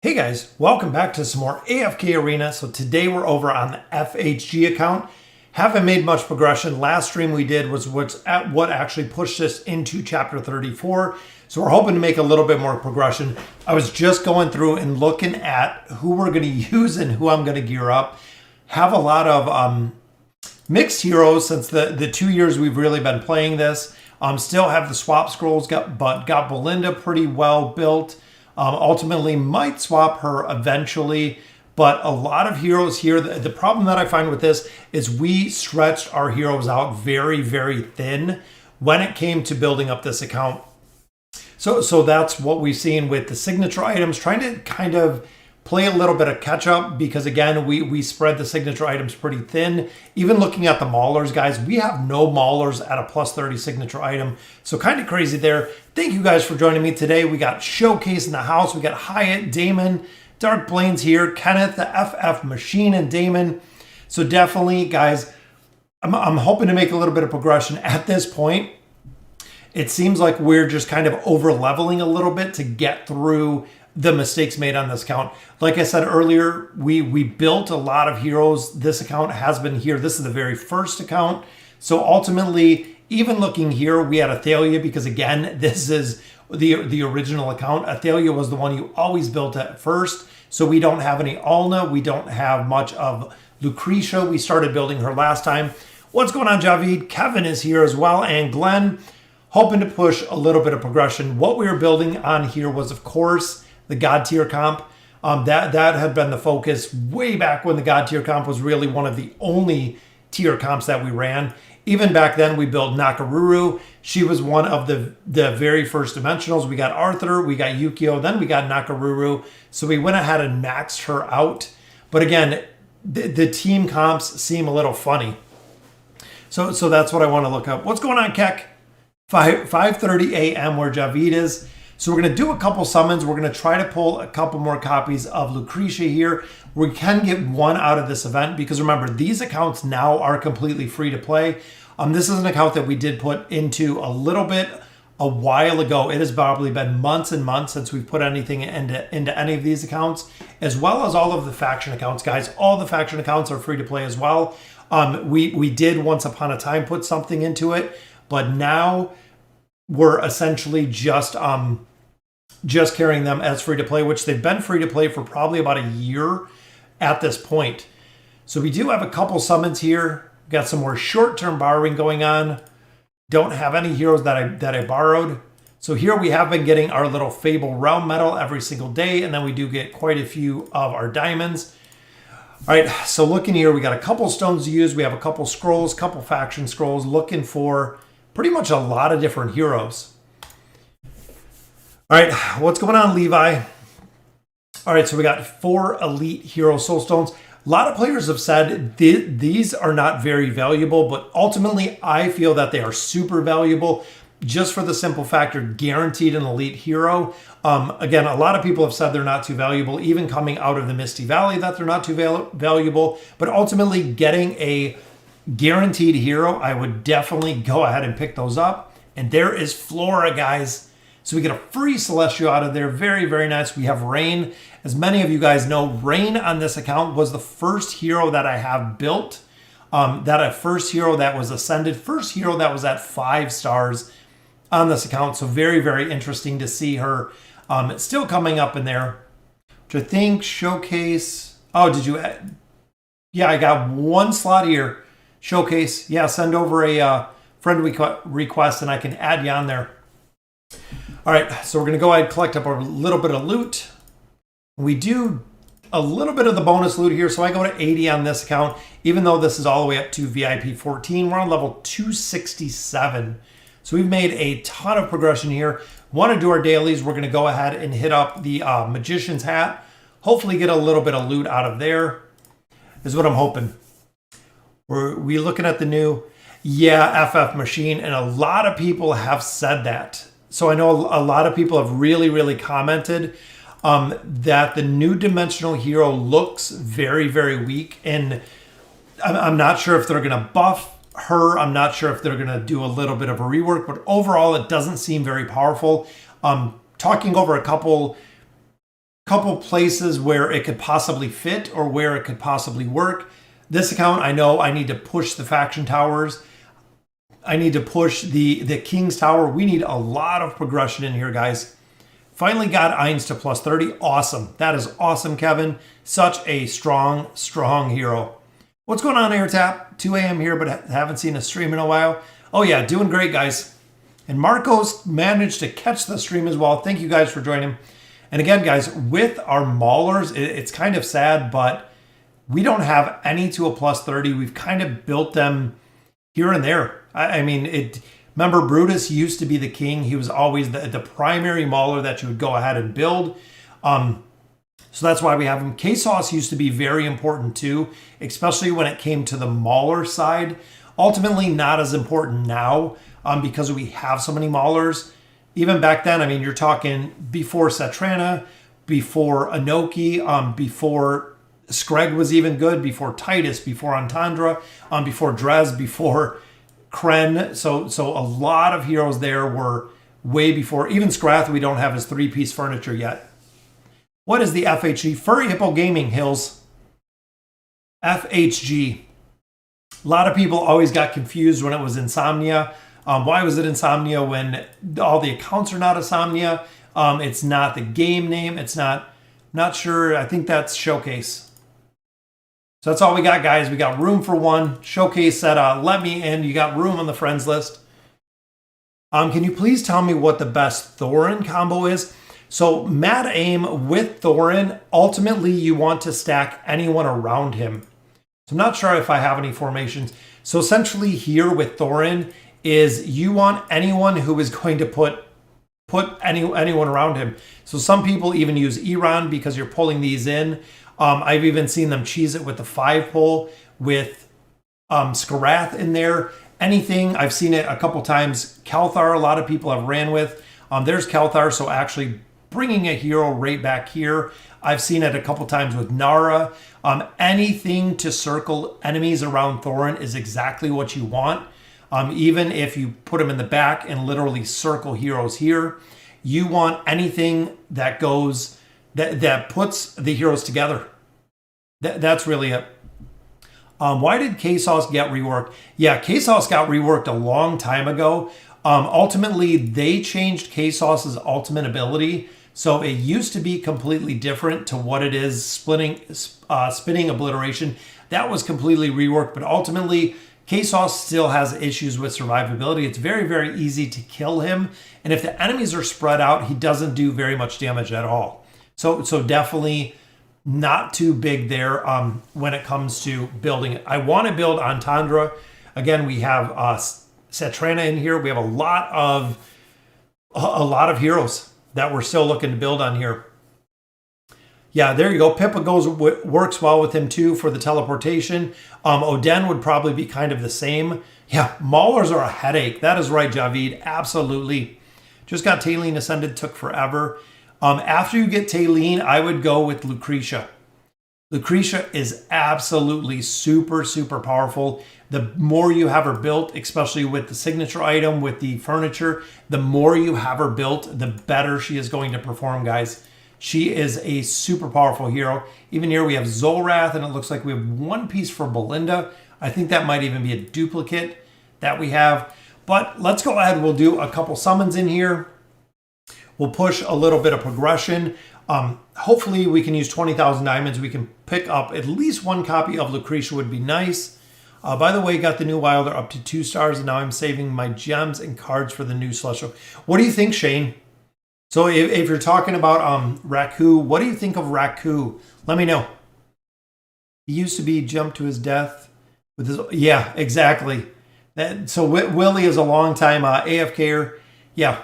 Hey guys, welcome back to some more AFK Arena. So today we're over on the FHG account. Haven't made much progression. Last stream we did was what actually pushed us into chapter 34. So we're hoping to make a little bit more progression. I was just going through and looking at who we're going to use and who I'm going to gear up. Have a lot of mixed heroes since the 2 years we've really been playing this. Still have the swap scrolls, but got Belinda pretty well built. Ultimately might swap her eventually, but a lot of heroes here. The problem that I find with this is we stretched our heroes out very, very thin when it came to building up this account. So that's what we've seen with the signature items, trying to kind of play a little bit of catch up because again, we spread the signature items pretty thin. Even looking at the Maulers, guys, we have no Maulers at a plus 30 signature item. So kind of crazy there. Thank you guys for joining me today. We got Showcase in the house. We got Hyatt, Damon, Dark Blaine's here, Kenneth, the FF Machine, and Damon. So definitely, guys, I'm hoping to make a little bit of progression at this point. It seems like we're just kind of over leveling a little bit to get through the mistakes made on this account. Like I said earlier, we built a lot of heroes. This account has been here. This is the very first account. So ultimately, even looking here, we had Athelia because again, this is the original account. Athelia was the one you always built at first. So we don't have any Alna. We don't have much of Lucretia. We started building her last time. What's going on, Javid? Kevin is here as well, and Glenn. Hoping to push a little bit of progression. What we were building on here was, of course, the God tier comp. That had been the focus way back when the God tier comp was really one of the only tier comps that we ran. Even back then, we built Nakaruru. She was one of the very first dimensionals. We got Arthur, we got Yukio, then we got Nakaruru. So we went ahead and maxed her out. But again, the team comps seem a little funny. So that's what I want to look up. What's going on, Keck? 5:30 a.m. where Javid is. So we're going to do a couple summons. We're going to try to pull a couple more copies of Lucretia here. We can get one out of this event because remember, these accounts now are completely free to play. This is an account that we did put into a little bit a while ago. It has probably been months and months since we've put anything into any of these accounts, as well as all of the faction accounts, guys. All the faction accounts are free to play as well. We did once upon a time put something into it, but now we're essentially just carrying them as free to play, which they've been free to play for probably about a year at this point. So we do have a couple summons here. We've got some more short-term borrowing going on. Don't have any heroes that I borrowed. So here we have been getting our little Fable Realm medal every single day, and then we do get quite a few of our diamonds. All right, so looking here, we got a couple stones to use. We have a couple scrolls, couple faction scrolls, looking for pretty much a lot of different heroes. All right, what's going on, Levi? All right, so we got 4 elite hero soul stones. A lot of players have said these are not very valuable, but ultimately I feel that they are super valuable just for the simple factor guaranteed an elite hero. Again, a lot of people have said they're not too valuable, even coming out of the Misty Valley that they're not too valuable, but ultimately getting a guaranteed hero, I would definitely go ahead and pick those up. And there is Flora, guys. So we get a free Celestial out of there. Very, very nice. We have Rain. As many of you guys know, Rain on this account was the first hero that I have built. First hero that was ascended. First hero that was at 5 stars on this account. So very, very interesting to see her still coming up in there. Which I think Showcase. Oh, did you add? Yeah, I got one slot here. Showcase. Yeah, send over a friend request and I can add you on there. All right, so we're going to go ahead and collect up a little bit of loot. We do a little bit of the bonus loot here. So I go to 80 on this account. Even though this is all the way up to VIP 14, we're on level 267. So we've made a ton of progression here. Want to do our dailies. We're going to go ahead and hit up the Magician's Hat. Hopefully get a little bit of loot out of there is what I'm hoping. We looking at the new, FF Machine, and a lot of people have said that. So I know a lot of people have really, really commented that the new dimensional hero looks very, very weak. And I'm not sure if they're going to buff her. I'm not sure if they're going to do a little bit of a rework. But overall, it doesn't seem very powerful. Talking over a couple couple places where it could possibly fit or where it could possibly work. This account, I know I need to push the faction towers. I need to push the King's Tower. We need a lot of progression in here, guys. Finally got Eins to plus 30. Awesome. That is awesome, Kevin. Such a strong, strong hero. What's going on, AirTap? 2 a.m. here, but haven't seen a stream in a while. Oh, yeah, doing great, guys. And Marcos managed to catch the stream as well. Thank you guys for joining. And again, guys, with our Maulers, it's kind of sad, but we don't have any to a plus 30. We've kind of built them here and there. I mean, remember, Brutus used to be the king. He was always the primary Mauler that you would go ahead and build. So that's why we have him. K-Sauce used to be very important too, especially when it came to the Mauler side. Ultimately, not as important now because we have so many Maulers. Even back then, I mean, you're talking before Satrana, before Anoki, before Screg was even good, before Titus, before Entendre, before Drez, before Kren. So a lot of heroes there were way before. Even Scrath, we don't have his 3-piece furniture yet. What is the FHG? Furry Hippo Gaming, Hills. FHG. A lot of people always got confused when it was Insomnia. Why was it Insomnia when all the accounts are not Insomnia? It's not the game name. It's not sure. I think that's Showcase. So that's all we got, guys. We got room for one. Showcase said, let me in. You got room on the friends list. Can you please tell me what the best Thorin combo is? So Mad Aim with Thorin, ultimately you want to stack anyone around him. So I'm not sure if I have any formations. So essentially here with Thorin is you want anyone who is going to put anyone around him. So some people even use Iran because you're pulling these in. I've even seen them cheese it with the 5-pull with Skarath in there. Anything, I've seen it a couple times. Kelthar, a lot of people have ran with. There's Kelthar, so actually bringing a hero right back here. I've seen it a couple times with Nara. Anything to circle enemies around Thorin is exactly what you want. Even if you put them in the back and literally circle heroes here, you want anything that goes that puts the heroes together. That's really it. Why did K-Sauce get reworked? Yeah, K-Sauce got reworked a long time ago. Ultimately, they changed K-Sauce's ultimate ability. So it used to be completely different to what it is, spinning obliteration. That was completely reworked, but ultimately, K-Sauce still has issues with survivability. It's very, very easy to kill him. And if the enemies are spread out, he doesn't do very much damage at all. So definitely not too big there when it comes to building it. I want to build Entendre. Again, we have Satrana in here. We have a lot of heroes that we're still looking to build on here. Yeah, there you go. Pippa works well with him too for the teleportation. Oden would probably be kind of the same. Yeah, Maulers are a headache. That is right, Javid. Absolutely. Just got Taline Ascended, took forever. After you get Taline, I would go with Lucretia. Lucretia is absolutely super, super powerful. The more you have her built, especially with the signature item, with the furniture, the more you have her built, the better she is going to perform, guys. She is a super powerful hero. Even here we have Zolrath, and it looks like we have 1 piece for Belinda. I think that might even be a duplicate that we have. But let's go ahead. We'll do a couple summons in here. We'll push a little bit of progression. Hopefully we can use 20,000 diamonds. We can pick up at least 1 copy of Lucretia would be nice. By the way, got the new Wilder up to 2 stars, and now I'm saving my gems and cards for the new Celestial. What do you think, Shane? So if you're talking about Raku, what do you think of Raku? Let me know. He used to be jumped to his death with his... Yeah, exactly. So Willie is a long time AFKer. Yeah.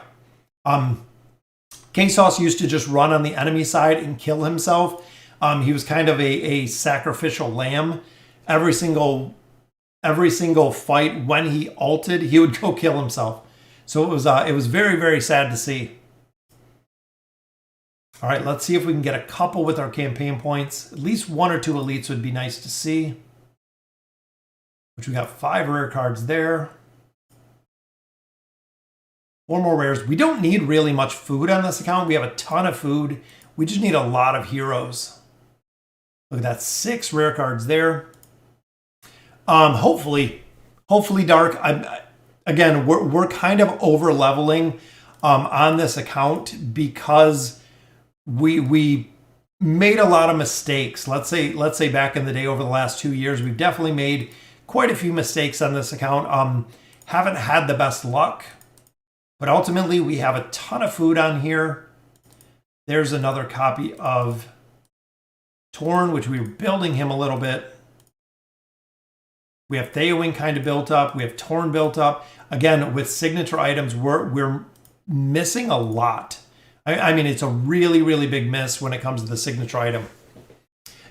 K-Sauce used to just run on the enemy side and kill himself. He was kind of a sacrificial lamb. Every single fight, when he ulted, he would go kill himself. So it was very, very sad to see. All right, let's see if we can get a couple with our campaign points. At least 1 or 2 elites would be nice to see. Which we got 5 rare cards there. 4 more rares. We don't need really much food on this account. We have a ton of food. We just need a lot of heroes. Look at that, 6 rare cards there. Hopefully Dark. Again, we're kind of over leveling on this account because we made a lot of mistakes. Let's say back in the day over the last 2 years, we've definitely made quite a few mistakes on this account. Haven't had the best luck, but ultimately we have a ton of food on here. There's another copy of Thorin, which we were building him a little bit. We have Theowing kind of built up. We have Thorin built up. Again, with signature items, we're missing a lot. I mean, it's a really, really big miss when it comes to the signature item.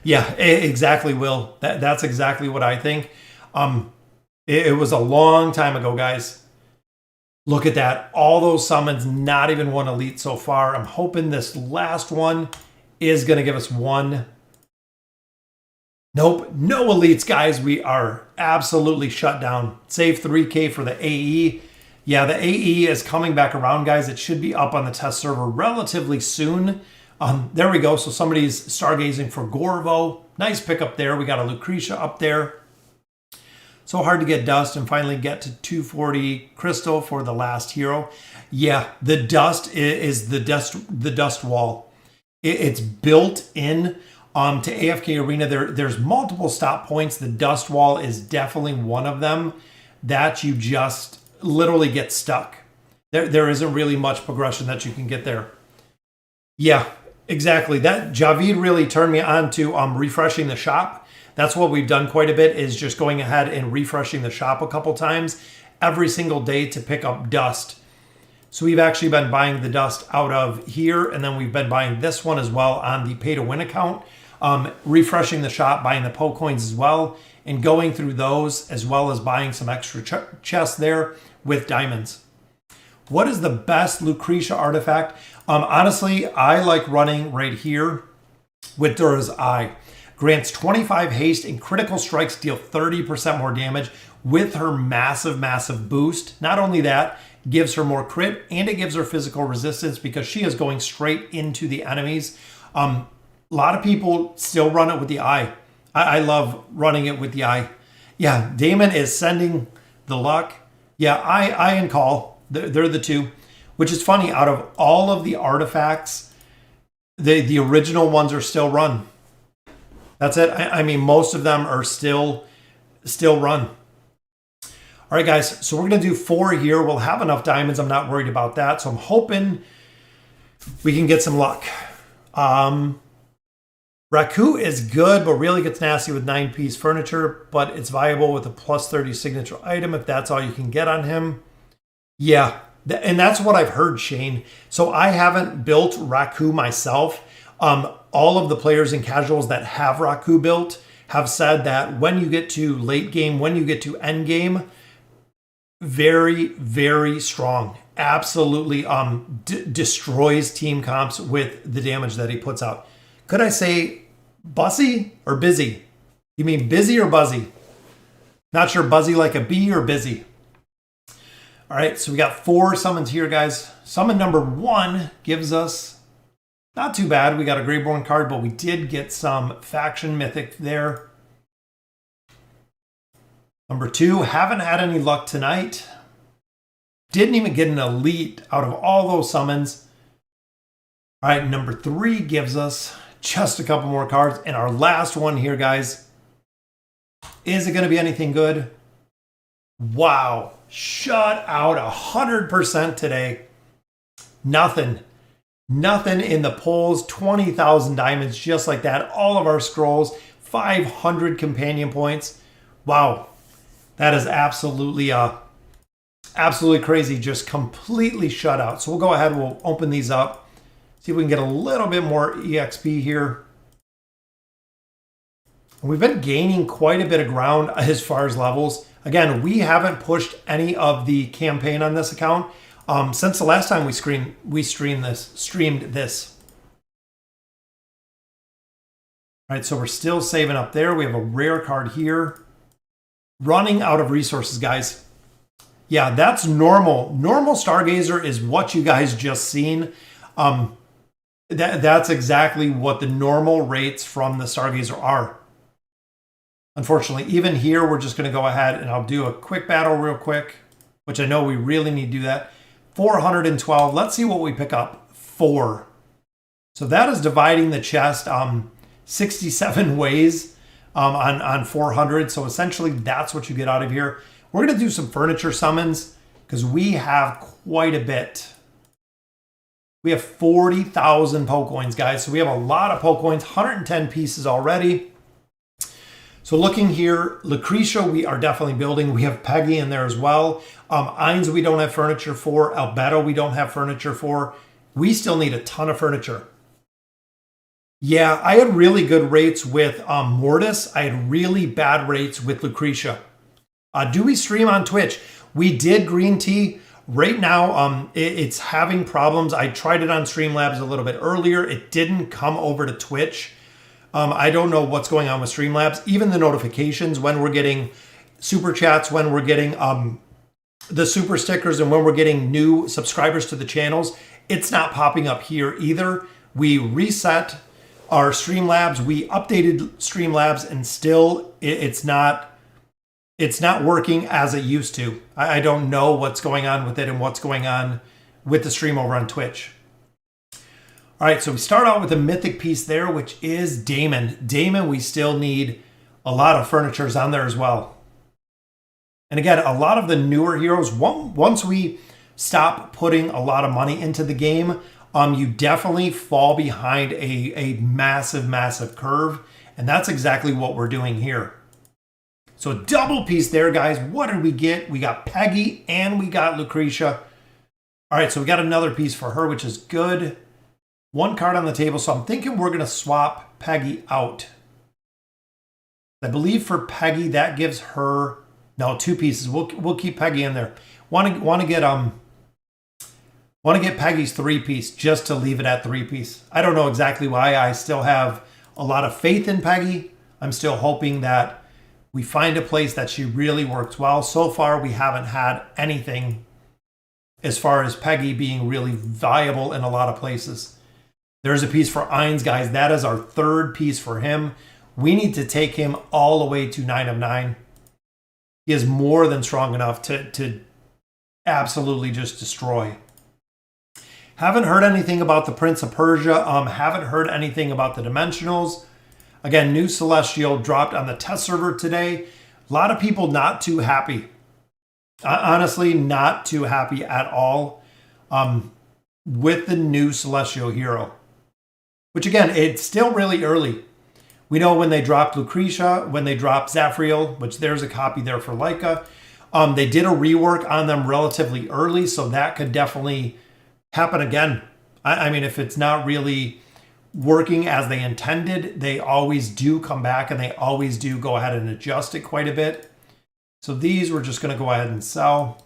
Yeah, exactly, Will. That's exactly what I think. It was a long time ago, guys. Look at that. All those summons, not even one elite so far. I'm hoping this last one is going to give us one. Nope, no elites, guys. We are absolutely shut down. Save 3K for the AE. Yeah, the AE is coming back around, guys. It should be up on the test server relatively soon. There we go. So somebody's stargazing for Gorvo. Nice pickup there. We got a Lucretia up there. So hard to get dust and finally get to 240 crystal for the last hero. Yeah, the dust is the dust wall. It's built in to AFK Arena. There's multiple stop points. The dust wall is definitely one of them that you just literally get stuck. There isn't really much progression that you can get there. Yeah, exactly. That Javid really turned me on to refreshing the shop. That's what we've done quite a bit, is just going ahead and refreshing the shop a couple times every single day to pick up dust. So we've actually been buying the dust out of here, and then we've been buying this one as well on the pay to win account, refreshing the shop, buying the Poe coins as well, and going through those as well as buying some extra chests there with diamonds. What is the best Lucretia artifact? Honestly, I like running right here with Dura's Eye. Grants 25 haste and critical strikes deal 30% more damage with her massive boost. Not only that, gives her more crit, and it gives her physical resistance because she is going straight into the enemies. A lot of people still run it with the Eye. I love running it with the Eye. Yeah, Damon is sending the luck. Yeah, Eye and Call, they're the two. Which is funny, out of all of the artifacts, the original ones are still run. That's it. I mean, most of them are still run. All right, guys. So we're going to do 4 here. We'll have enough diamonds. I'm not worried about that. So I'm hoping we can get some luck. Raku is good, but really gets nasty with 9-piece furniture. But it's viable with a plus 30 signature item if that's all you can get on him. Yeah, and that's what I've heard, Shane. So I haven't built Raku myself. All of the players and casuals that have Raku built have said that when you get to late game, when you get to end game, very, very strong. Absolutely destroys team comps with the damage that he puts out. Could I say bussy or busy? You mean busy or buzzy? Not sure, buzzy like a bee or busy. All right, so we got 4 summons here, guys. Summon number 1 gives us, not too bad. We got a Greyborn card, but we did get some Faction Mythic there. Number 2, haven't had any luck tonight. Didn't even get an elite out of all those summons. All right, number 3 gives us just a couple more cards. And our last one here, guys. Is it going to be anything good? Wow. Shut out 100% today. Nothing in the polls. 20,000 diamonds just like that. All of our scrolls. 500 companion points. Wow. That is absolutely crazy. Just completely shut out. So we'll go ahead. We'll open these up. See if we can get a little bit more EXP here. We've been gaining quite a bit of ground as far as levels. Again, we haven't pushed any of the campaign on this account since the last time we streamed this. All right, so we're still saving up there. We have a rare card here. Running out of resources, guys. Yeah, that's normal. Normal Stargazer is what you guys just seen. That's exactly what the normal rates from the Stargazer are. Unfortunately, even here, we're just going to go ahead and I'll do a quick battle real quick, which I know we really need to do that. 412. Let's see what we pick up. 4. So that is dividing the chest 67 ways on 400. So essentially, that's what you get out of here. We're going to do some furniture summons because we have quite a bit. We have 40,000 poke coins, guys. So we have a lot of poke coins, 110 pieces already. So looking here, Lucretia, we are definitely building. We have Peggy in there as well. Ainz, we don't have furniture for. Albedo, we don't have furniture for. We still need a ton of furniture. Yeah, I had really good rates with Mortis. I had really bad rates with Lucretia. Do we stream on Twitch? We did green tea. Right now, it's having problems. I tried it on Streamlabs a little bit earlier. It didn't come over to Twitch. I don't know what's going on with Streamlabs. Even the notifications when we're getting super chats, when we're getting the super stickers, and when we're getting new subscribers to the channels, it's not popping up here either. We reset our Streamlabs. We updated Streamlabs, and still it's not working as it used to. I don't know what's going on with it and what's going on with the stream over on Twitch. All right, so we start out with a mythic piece there, which is Damon. Damon, we still need a lot of furnitures on there as well. And again, a lot of the newer heroes, once we stop putting a lot of money into the game, you definitely fall behind a massive, massive curve. And that's exactly what we're doing here. So a double piece there, guys. What did we get? We got Peggy and we got Lucretia. All right, so we got another piece for her, which is good. One card on the table, so I'm thinking we're going to swap Peggy out. I believe for Peggy, that gives her... No, 2 pieces. We'll keep Peggy in there. Want to get Peggy's 3-piece just to leave it at 3-piece. I don't know exactly why. I still have a lot of faith in Peggy. I'm still hoping that we find a place that she really works well. So far, we haven't had anything as far as Peggy being really viable in a lot of places. There's a piece for Ainz, guys. That is our 3rd piece for him. We need to take him all the way to 9 of 9. He is more than strong enough to absolutely just destroy. Haven't heard anything about the Prince of Persia. Haven't heard anything about the Dimensionals. Again, new Celestial dropped on the test server today. A lot of people not too happy. Honestly, not too happy at all with the new Celestial hero. Which again, it's still really early. We know when they dropped Lucretia, when they dropped Zafriel, which there's a copy there for Leica. They did a rework on them relatively early, so that could definitely happen again. I mean, if it's not really working as they intended, they always do come back and they always do go ahead and adjust it quite a bit. So these we're just going to go ahead and sell.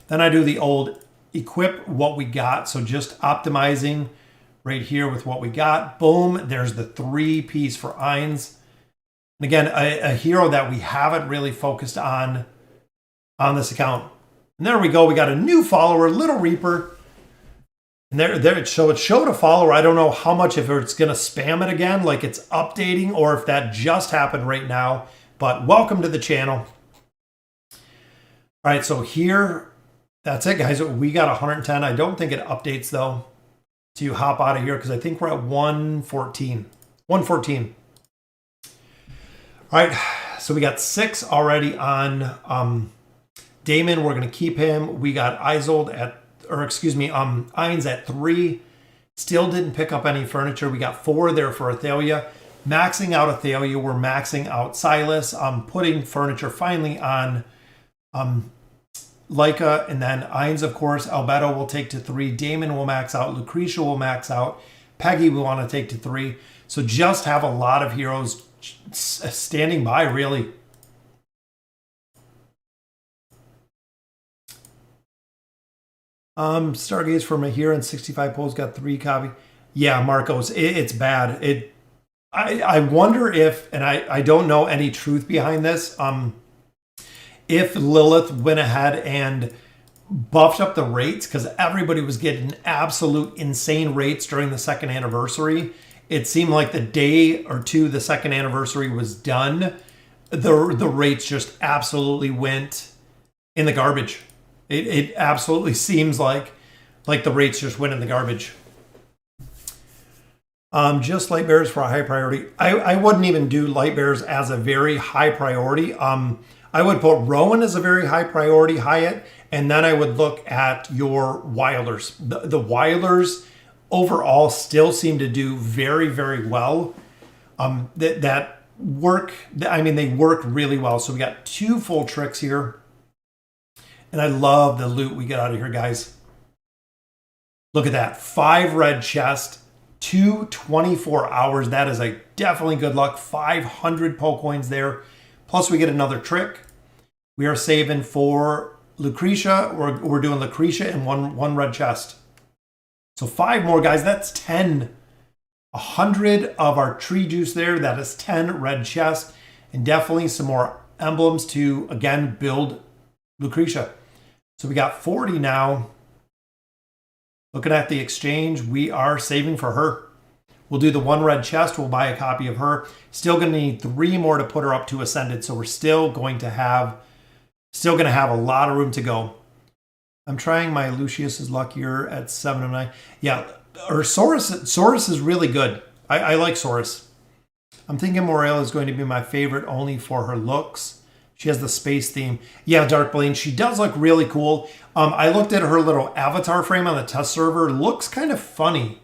Then I do the old equip what we got. So just optimizing right here with what we got. Boom. There's the 3-piece for Ainz. And again, a hero that we haven't really focused on this account. And there we go. We got a new follower, Little Reaper. And so it showed a follower. I don't know how much, if it's going to spam it again, like it's updating, or if that just happened right now. But welcome to the channel. All right, so here, that's it, guys. We got 110. I don't think it updates, though, to hop out of here, because I think we're at 114. 114. All right, so we got 6 already on Damon. We're going to keep him. We got Ainz at 3. Still didn't pick up any furniture. We got 4 there for Athelia. Maxing out Athelia. We're maxing out Silas. Putting furniture finally on Leica, and then Ainz, of course. Albedo will take to 3. Damon will max out. Lucretia will max out. Peggy we want to take to 3. So just have a lot of heroes standing by, really. Stargaze from here and 65 polls got 3 copy. Yeah, Marcos, it's bad. I wonder if, and I don't know any truth behind this, if Lilith went ahead and buffed up the rates because everybody was getting absolute insane rates during the second anniversary. It seemed like the day or two the second anniversary was done, the rates just absolutely went in the garbage. It absolutely seems like the rates just went in the garbage. Just light bears for a high priority. I wouldn't even do light bears as a very high priority. I would put Rowan as a very high priority, Hyatt, and then I would look at your Wilders. The Wilders overall still seem to do very, very well. That work, I mean, they work really well. So we got 2 full tricks here. And I love the loot we get out of here, guys. Look at that. 5 red chest, 2 24 hours. That is a definitely good luck. 500 poke coins there. Plus we get another trick. We are saving for Lucretia. We're doing Lucretia and one red chest. So 5 more, guys. That's 10. 100 of our tree juice there. That is 10 red chest. And definitely some more emblems to, again, build Lucretia. So we got 40 now. Looking at the exchange, we are saving for her. We'll do the 1 red chest. We'll buy a copy of her. Still going to need 3 more to put her up to Ascended. So we're still going to have a lot of room to go. I'm trying my Lucius's luckier at 7 of 9. Yeah, or Saurus is really good. I like Saurus. I'm thinking Morel is going to be my favorite only for her looks. She has the space theme. Yeah, Dark Blaine, she does look really cool. I looked at her little avatar frame on the test server. Looks kind of funny.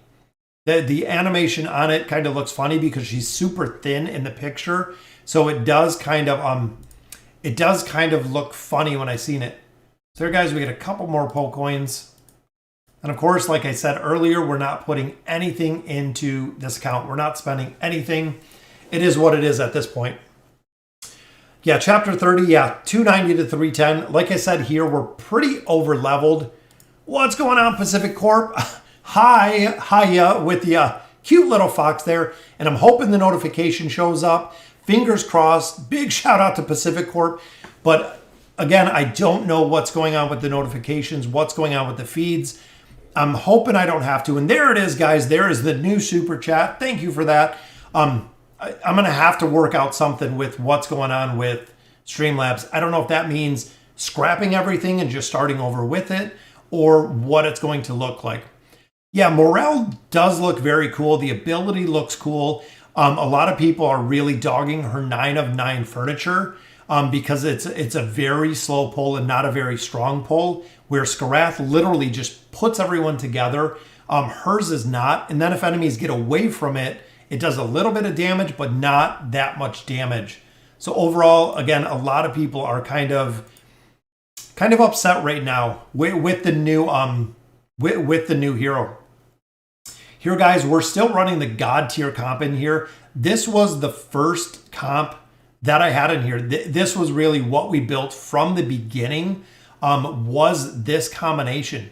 The animation on it kind of looks funny because she's super thin in the picture. So it does kind of look funny when I seen it. So there, guys, we get a couple more poke coins. And of course, like I said earlier, we're not putting anything into this account. We're not spending anything. It is what it is at this point. Yeah, chapter 30, yeah, 290 to 310. Like I said here, we're pretty over leveled. What's going on, Pacific Corp? Hiya with the cute little fox there. And I'm hoping the notification shows up. Fingers crossed. Big shout out to Pacific Corp. But again, I don't know what's going on with the notifications, what's going on with the feeds. I'm hoping I don't have to. And there it is, guys. There is the new super chat. Thank you for that. I'm going to have to work out something with what's going on with Streamlabs. I don't know if that means scrapping everything and just starting over with it or what it's going to look like. Yeah, Morel does look very cool. The ability looks cool. A lot of people are really dogging her 9 of 9 furniture because it's a very slow pull and not a very strong pull, where Skarath literally just puts everyone together. Hers is not. And then if enemies get away from it, it does a little bit of damage, but not that much damage. So overall, again, a lot of people are kind of upset right now with the new with the new hero. Here, guys, we're still running the God tier comp in here. This was the first comp that I had in here. This was really what we built from the beginning, was this combination.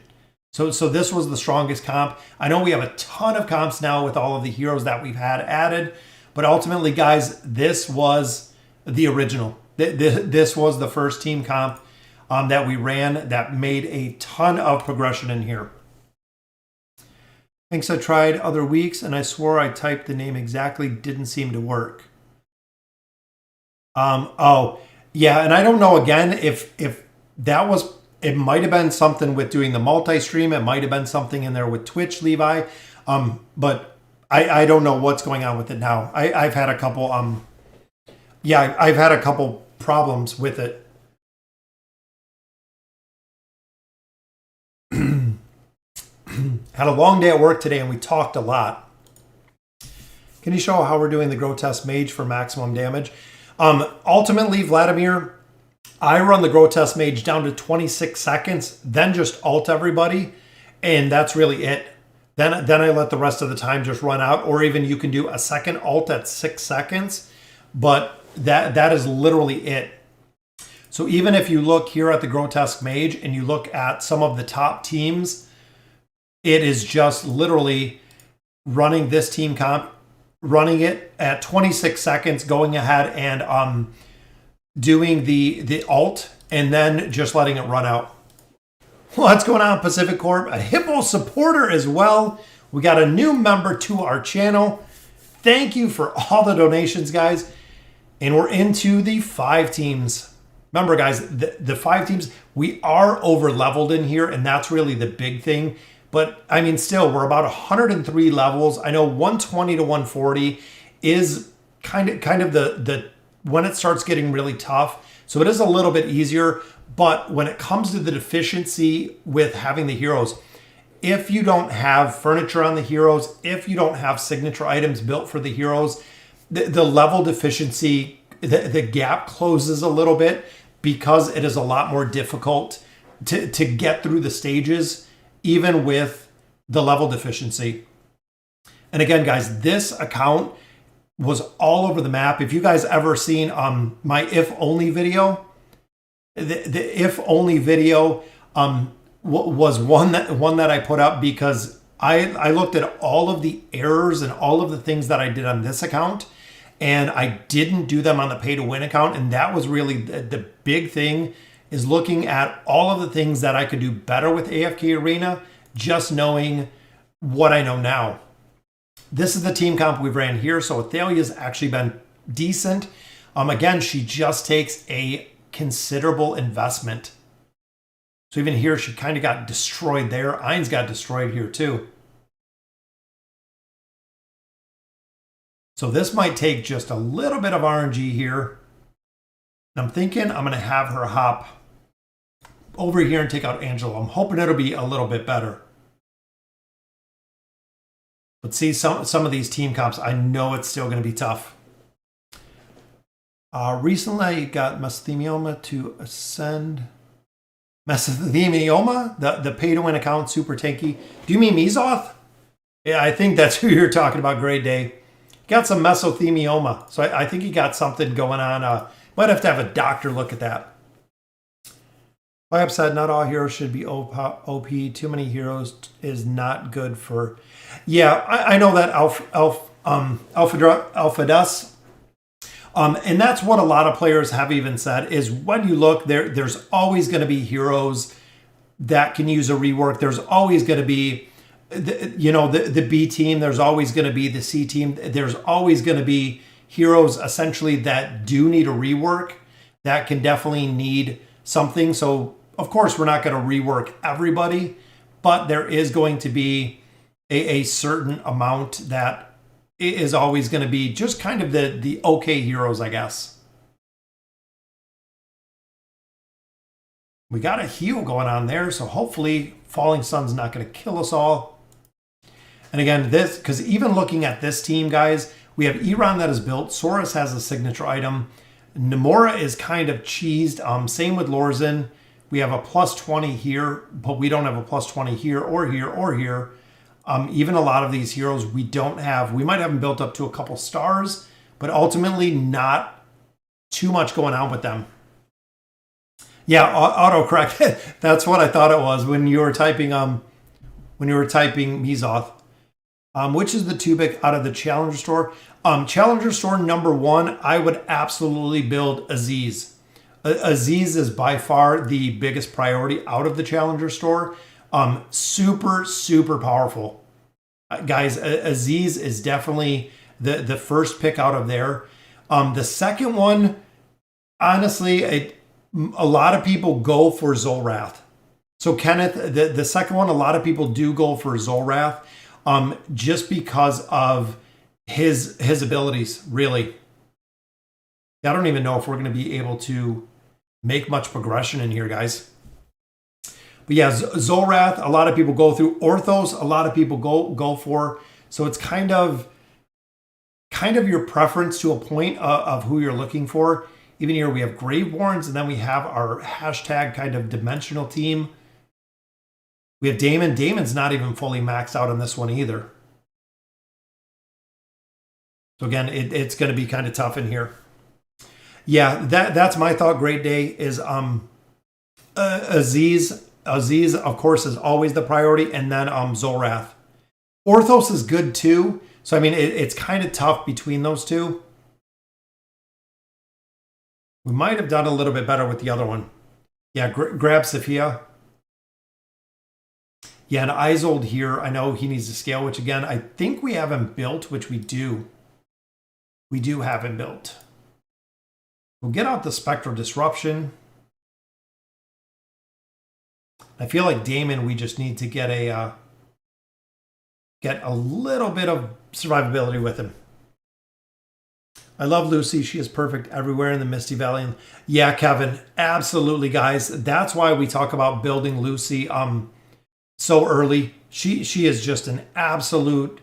So this was the strongest comp. I know we have a ton of comps now with all of the heroes that we've had added, but ultimately, guys, this was the original. This was the first team comp that we ran that made a ton of progression in here. Thanks, I tried other weeks and I swore I typed the name exactly. Didn't seem to work. Oh, yeah, and I don't know, again, if that was... It might have been something with doing the multi-stream. It might have been something in there with Twitch, Levi. But I don't know what's going on with it now. I've had a couple... I've had a couple problems with it. Had a long day at work today and we talked a lot. Can you show how we're doing the Grotesque Mage for maximum damage? Ultimately, Vladimir, I run the Grotesque Mage down to 26 seconds, then just ult everybody, and that's really it. Then I let the rest of the time just run out, or even you can do a second ult at 6 seconds, but that is literally it. So even if you look here at the Grotesque Mage and you look at some of the top teams, it is just literally running this team comp, running it at 26 seconds, going ahead and doing the ult, and then just letting it run out. What's going on, Pacific Corp? A Hippo supporter as well. We got a new member to our channel. Thank you for all the donations, guys. And we're into the 5 teams. Remember, guys, the 5 teams, we are over leveled in here, and that's really the big thing. But I mean, still, we're about 103 levels. I know 120 to 140 is kind of the when it starts getting really tough. So it is a little bit easier. But when it comes to the deficiency with having the heroes, if you don't have furniture on the heroes, if you don't have signature items built for the heroes, the level deficiency, the gap closes a little bit because it is a lot more difficult to get through the stages, even with the level deficiency. And again, guys, this account was all over the map. If you guys ever seen my if only video, the if only video was one that I put up because I looked at all of the errors and all of the things that I did on this account, and I didn't do them on the pay to win account. And that was really the big thing, is looking at all of the things that I could do better with AFK Arena, just knowing what I know now. This is the team comp we've ran here. So Athelia's actually been decent. Again, she just takes a considerable investment. So even here, she kind of got destroyed there. Ain's got destroyed here too. So this might take just a little bit of RNG here. And I'm thinking I'm going to have her hop over here and take out Angela. I'm hoping it'll be a little bit better. But see, some of these team comps, I know it's still going to be tough. Recently, I got Mesothelioma to ascend. Mesothelioma? The pay-to-win account, super tanky. Do you mean Mesoth? Yeah, I think that's who you're talking about, Great Day. Got some mesothelioma. So I think he got something going on. Might have to have a doctor look at that. Like I said, not all heroes should be OP. Too many heroes is not good for... Yeah, I know that Alphadus. And that's what a lot of players have even said, is when you look, there's always going to be heroes that can use a rework. There's always going to be, the B team. There's always going to be the C team. There's always going to be heroes essentially that do need a rework, that can definitely need something. So of course we're not going to rework everybody, but there is going to be a certain amount that is always going to be just kind of the okay heroes, I guess. We got a heal going on there, so hopefully Falling Sun's not going to kill us all. And again, this, because even looking at this team, guys, we have Iran that is built. Saurus has a signature item. Namora is kind of cheesed. Same with Lorzen. We have a plus 20 here, but we don't have a plus 20 here or here or here. Even a lot of these heroes we don't have. We might have them built up to a couple stars, but ultimately not too much going on with them. Yeah, autocorrect. That's what I thought it was when you were typing Mesoth. Which is the Tubic out of the Challenger Store? Challenger Store #1, I would absolutely build Aziz. Aziz is by far the biggest priority out of the Challenger Store. Super, super powerful. Guys, Aziz is definitely the first pick out of there. The second one, honestly, a lot of people go for Zolrath. So Kenneth, the second one, a lot of people do go for Zolrath, just because of his abilities, really. I don't even know if we're going to be able to make much progression in here, guys. But yeah, Zolrath, a lot of people go through. Orthos, a lot of people go for. So it's kind of your preference to a point of who you're looking for. Even here we have Graveborns, and then we have our hashtag kind of dimensional team. We have Damon. Damon's not even fully maxed out on this one either. So again, it's going to be kind of tough in here. Yeah, that's my thought. Great Day is Aziz. Aziz, of course, is always the priority, and then Zolrath. Orthos is good too. So I mean, it's kind of tough between those two. We might have done a little bit better with the other one. Yeah, grab Sophia. Yeah, and Isolde here, I know he needs to scale, which again, I think we have him built, which we do. We do have him built. We'll get out the Spectral Disruption. I feel like Damon, we just need to get a little bit of survivability with him. I love Lucy. She is perfect everywhere in the Misty Valley. Yeah, Kevin, absolutely, guys. That's why we talk about building Lucy so early. She is just an absolute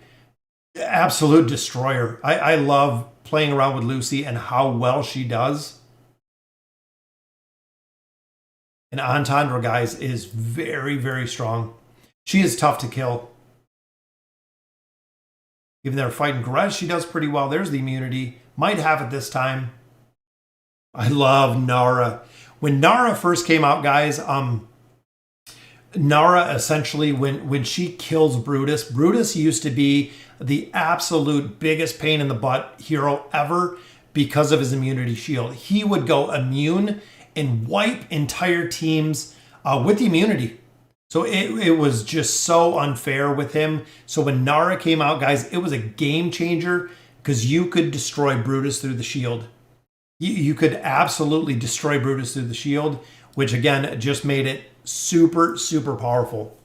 destroyer. I love playing around with Lucy and how well she does. And Entendre, guys, is very, very strong. She is tough to kill. Even though they're fighting Grez, she does pretty well. There's the immunity. Might have it this time. I love Nara. When Nara first came out, guys, Nara essentially, when she kills Brutus, Brutus used to be the absolute biggest pain in the butt hero ever because of his immunity shield. He would go immune and wipe entire teams with the immunity. So it was just so unfair with him. So when Nara came out, guys, it was a game changer because you could destroy Brutus through the shield. You could absolutely destroy Brutus through the shield, which again, just made it super, super powerful.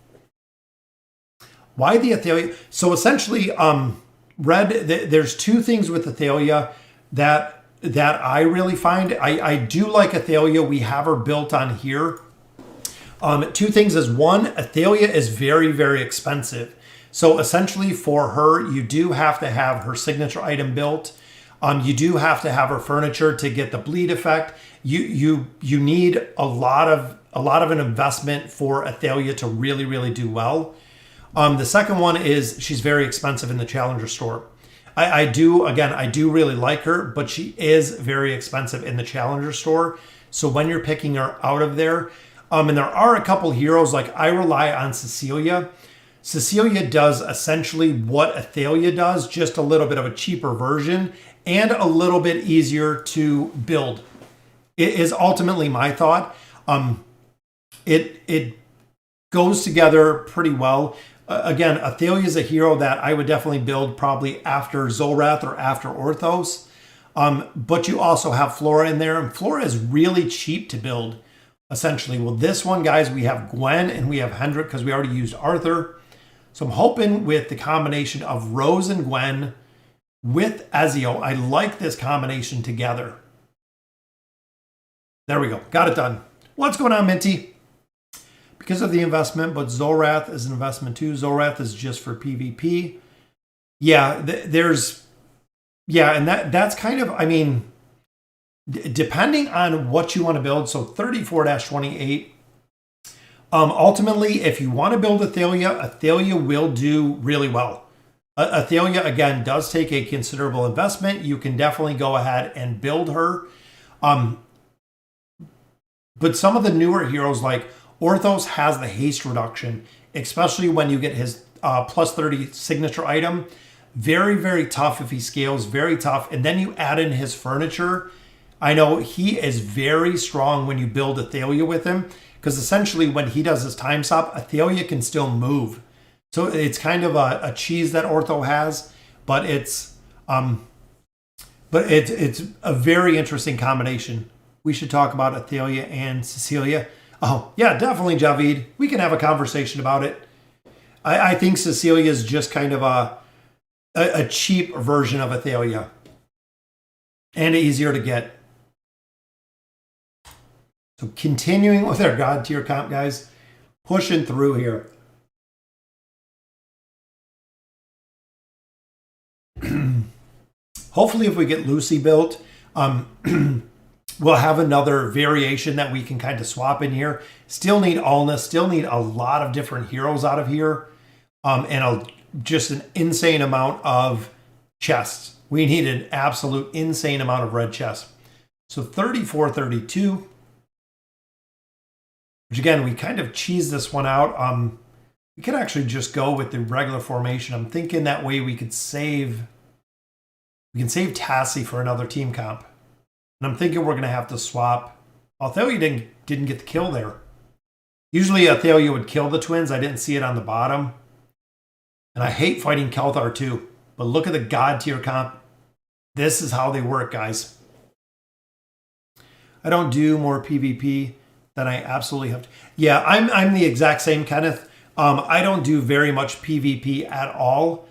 Why the Athelia? So essentially, Red, there's two things with Athelia that I really find. I do like Athelia. We have her built on here. Two things is, one, Athelia is very, very expensive. So essentially for her, you do have to have her signature item built. You do have to have her furniture to get the bleed effect. You need a lot of an investment for Athelia to really, really do well. The second one is she's very expensive in the Challenger store. I do really like her, but she is very expensive in the Challenger store. So when you're picking her out of there, and there are a couple heroes, like I rely on Cecilia. Cecilia does essentially what Athelia does, just a little bit of a cheaper version and a little bit easier to build. It is ultimately my thought. It goes together pretty well. Again, Athelia is a hero that I would definitely build probably after Zolrath or after Orthos. But you also have Flora in there, and Flora is really cheap to build, essentially. Well, this one, guys, we have Gwen and we have Hendrik because we already used Arthur. So I'm hoping with the combination of Rose and Gwen with Ezio, I like this combination together. There we go. Got it done. What's going on, Minty? Because of the investment, but Zolrath is an investment too. Zolrath is just for PvP. Yeah, and that's kind of, I mean, depending on what you want to build. So 34-28. Ultimately, if you want to build Athelia will do really well. Athelia, again, does take a considerable investment. You can definitely go ahead and build her. But some of the newer heroes, like Orthos, has the haste reduction, especially when you get his plus 30 signature item. Very, very tough if he scales, very tough. And then you add in his furniture. I know he is very strong when you build Athelia with him, because essentially when he does his time stop, Athelia can still move. So it's kind of a cheese that Ortho has, but it's a very interesting combination. We should talk about Athelia and Cecilia. Oh, yeah, definitely, Javid. We can have a conversation about it. I think Cecilia is just kind of a cheap version of Athelia and easier to get. So continuing with our God tier comp, guys, pushing through here. Hopefully, if we get Lucy built, we'll have another variation that we can kind of swap in here. Still need Alna, still need a lot of different heroes out of here, and just an insane amount of chests. We need an absolute insane amount of red chests. So 34-32. Which again, we kind of cheese this one out. We could actually just go with the regular formation. I'm thinking that way we can save Tassie for another team comp. And I'm thinking we're going to have to swap. Although he didn't get the kill there. Usually Athelia would kill the twins. I didn't see it on the bottom. And I hate fighting Kelthar too. But look at the God tier comp. This is how they work, guys. I don't do more PvP than I absolutely have to. Yeah, I'm the exact same, Kenneth. I don't do very much PvP at all.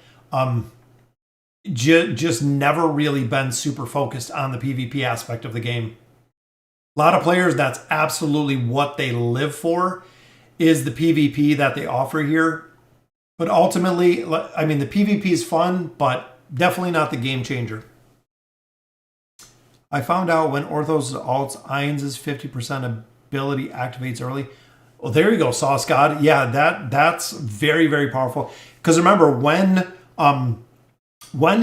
Just never really been super focused on the PvP aspect of the game. A lot of players, that's absolutely what they live for, is the PvP that they offer here. But ultimately, I mean, the PvP is fun, but definitely not the game changer. I found out when Orthos alts, Ainz' 50% ability activates early. Well, there you go, Sauce God. Yeah, that's very, very powerful. Because remember, when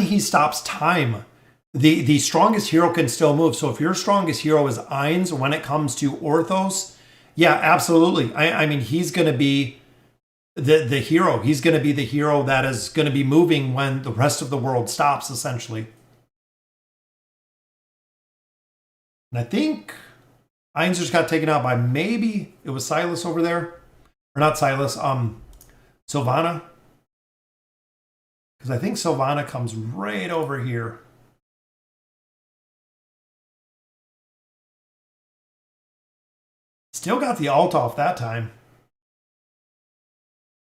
he stops time, the strongest hero can still move. So if your strongest hero is Ainz when it comes to Orthos, yeah, absolutely. I mean, he's going to be the hero. He's going to be the hero that is going to be moving when the rest of the world stops, essentially. And I think Ainz just got taken out by, maybe it was Silas over there. Or not Silas, Sylvana. Because I think Sylvana comes right over here. Still got the ult off that time.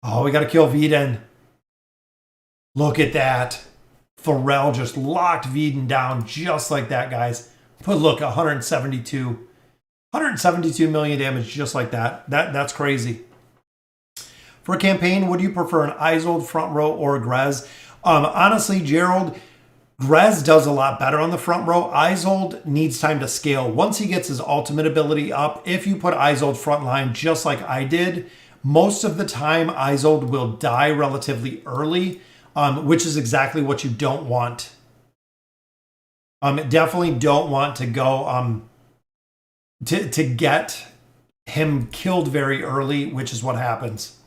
Oh, we got to kill Veden. Look at that. Pharrell just locked Veden down just like that, guys. But look, 172 million damage just like that. That's crazy. For a campaign, would you prefer an Isolde front row or a Grez? Honestly, Gerald, Grez does a lot better on the front row. Isolde needs time to scale. Once he gets his ultimate ability up, if you put Isolde front line just like I did, most of the time Isolde will die relatively early, which is exactly what you don't want. Definitely don't want to go to get him killed very early, which is what happens.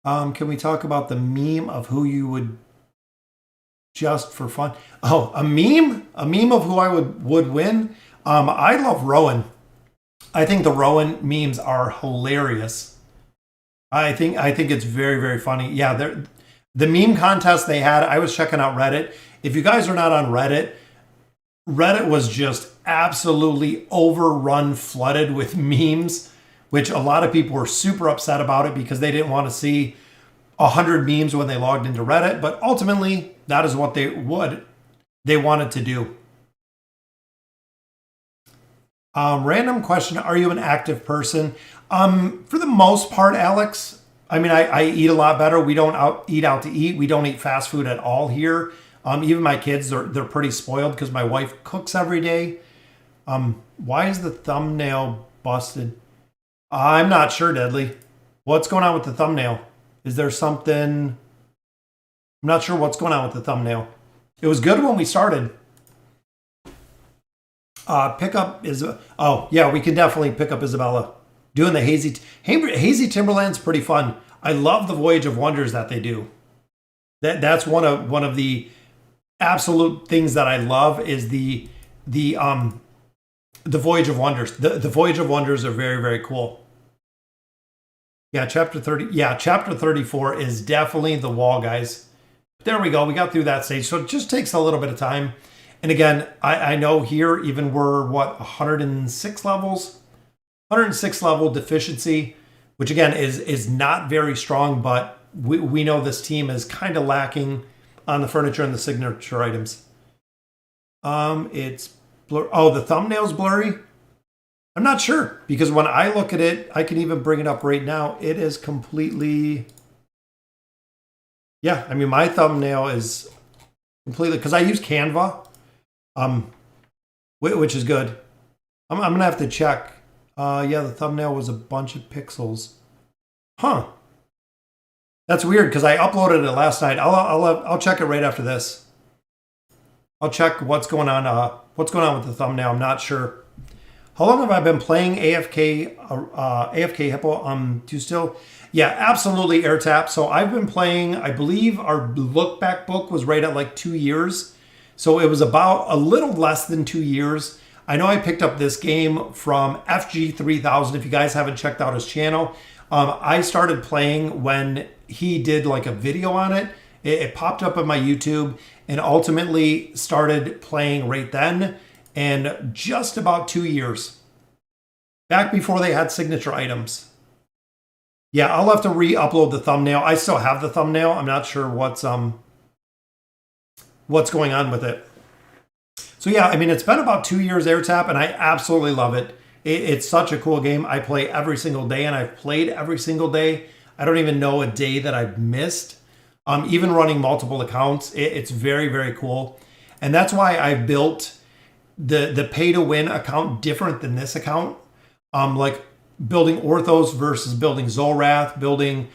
Can we talk about the meme of who you would just for fun? Oh, a meme? A meme of who I would win? I love Rowan. I think the Rowan memes are hilarious. I think it's very, very funny. Yeah, the meme contest they had, I was checking out Reddit. If you guys are not on Reddit, Reddit was just absolutely overrun, flooded with memes, which a lot of people were super upset about it because they didn't want to see 100 memes when they logged into Reddit. But ultimately, that is what they wanted to do. Random question: are you an active person? For the most part, Alex. I mean, I eat a lot better. We don't eat out to eat. We don't eat fast food at all here. Even my kids, they're pretty spoiled because my wife cooks every day. Why is the thumbnail busted? I'm not sure, Deadly. What's going on with the thumbnail? Is there something? I'm not sure what's going on with the thumbnail. It was good when we started. Pickup is... Oh, yeah, we can definitely pick up Isabella. Doing the Hazy Timberland's pretty fun. I love the Voyage of Wonders that they do. That's one of the absolute things that I love is the Voyage of Wonders. The Voyage of Wonders are very, very cool. Yeah, chapter 30. Yeah, chapter 34 is definitely the wall, guys. There we go. We got through that stage. So it just takes a little bit of time. And again, I know here even we're, 106 levels? 106 level deficiency, which again is not very strong, but we know this team is kind of lacking on the furniture and the signature items. It's blur. Oh, the thumbnail's blurry? I'm not sure, because when I look at it, I can even bring it up right now. It is completely... Yeah, I mean, my thumbnail is completely... Because I use Canva, which is good. I'm going to have to check. Yeah, the thumbnail was a bunch of pixels. Huh. That's weird, because I uploaded it last night. I'll check it right after this. I'll check what's going on with the thumbnail. I'm not sure. How long have I been playing AFK Hippo? Do still? Yeah, absolutely air tap. So I've been playing, I believe our look back book was right at like 2 years. So it was about a little less than 2 years. I know I picked up this game from FG3000. If you guys haven't checked out his channel, I started playing when he did like a video on it. It popped up on my YouTube and ultimately started playing right then. And just about 2 years, back before they had signature items. Yeah, I'll have to re-upload the thumbnail. I still have the thumbnail. I'm not sure what's going on with it. So yeah, I mean, it's been about 2 years AirTap, and I absolutely love it. It's such a cool game. I play every single day, and I've played every single day. I don't even know a day that I've missed. Even running multiple accounts, it's very, very cool. And that's why I built the pay-to-win account different than this account. Like building Orthos versus building Zolrath, building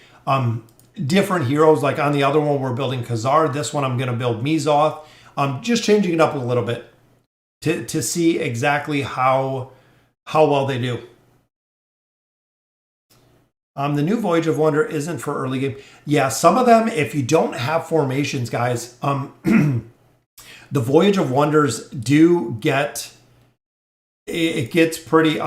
different heroes. Like on the other one, we're building Khazar. This one, I'm going to build Mizoth. Just changing it up a little bit to see exactly how well they do. The new Voyage of Wonder isn't for early game. Yeah, some of them, if you don't have formations, guys, the Voyage of Wonders do get, it gets pretty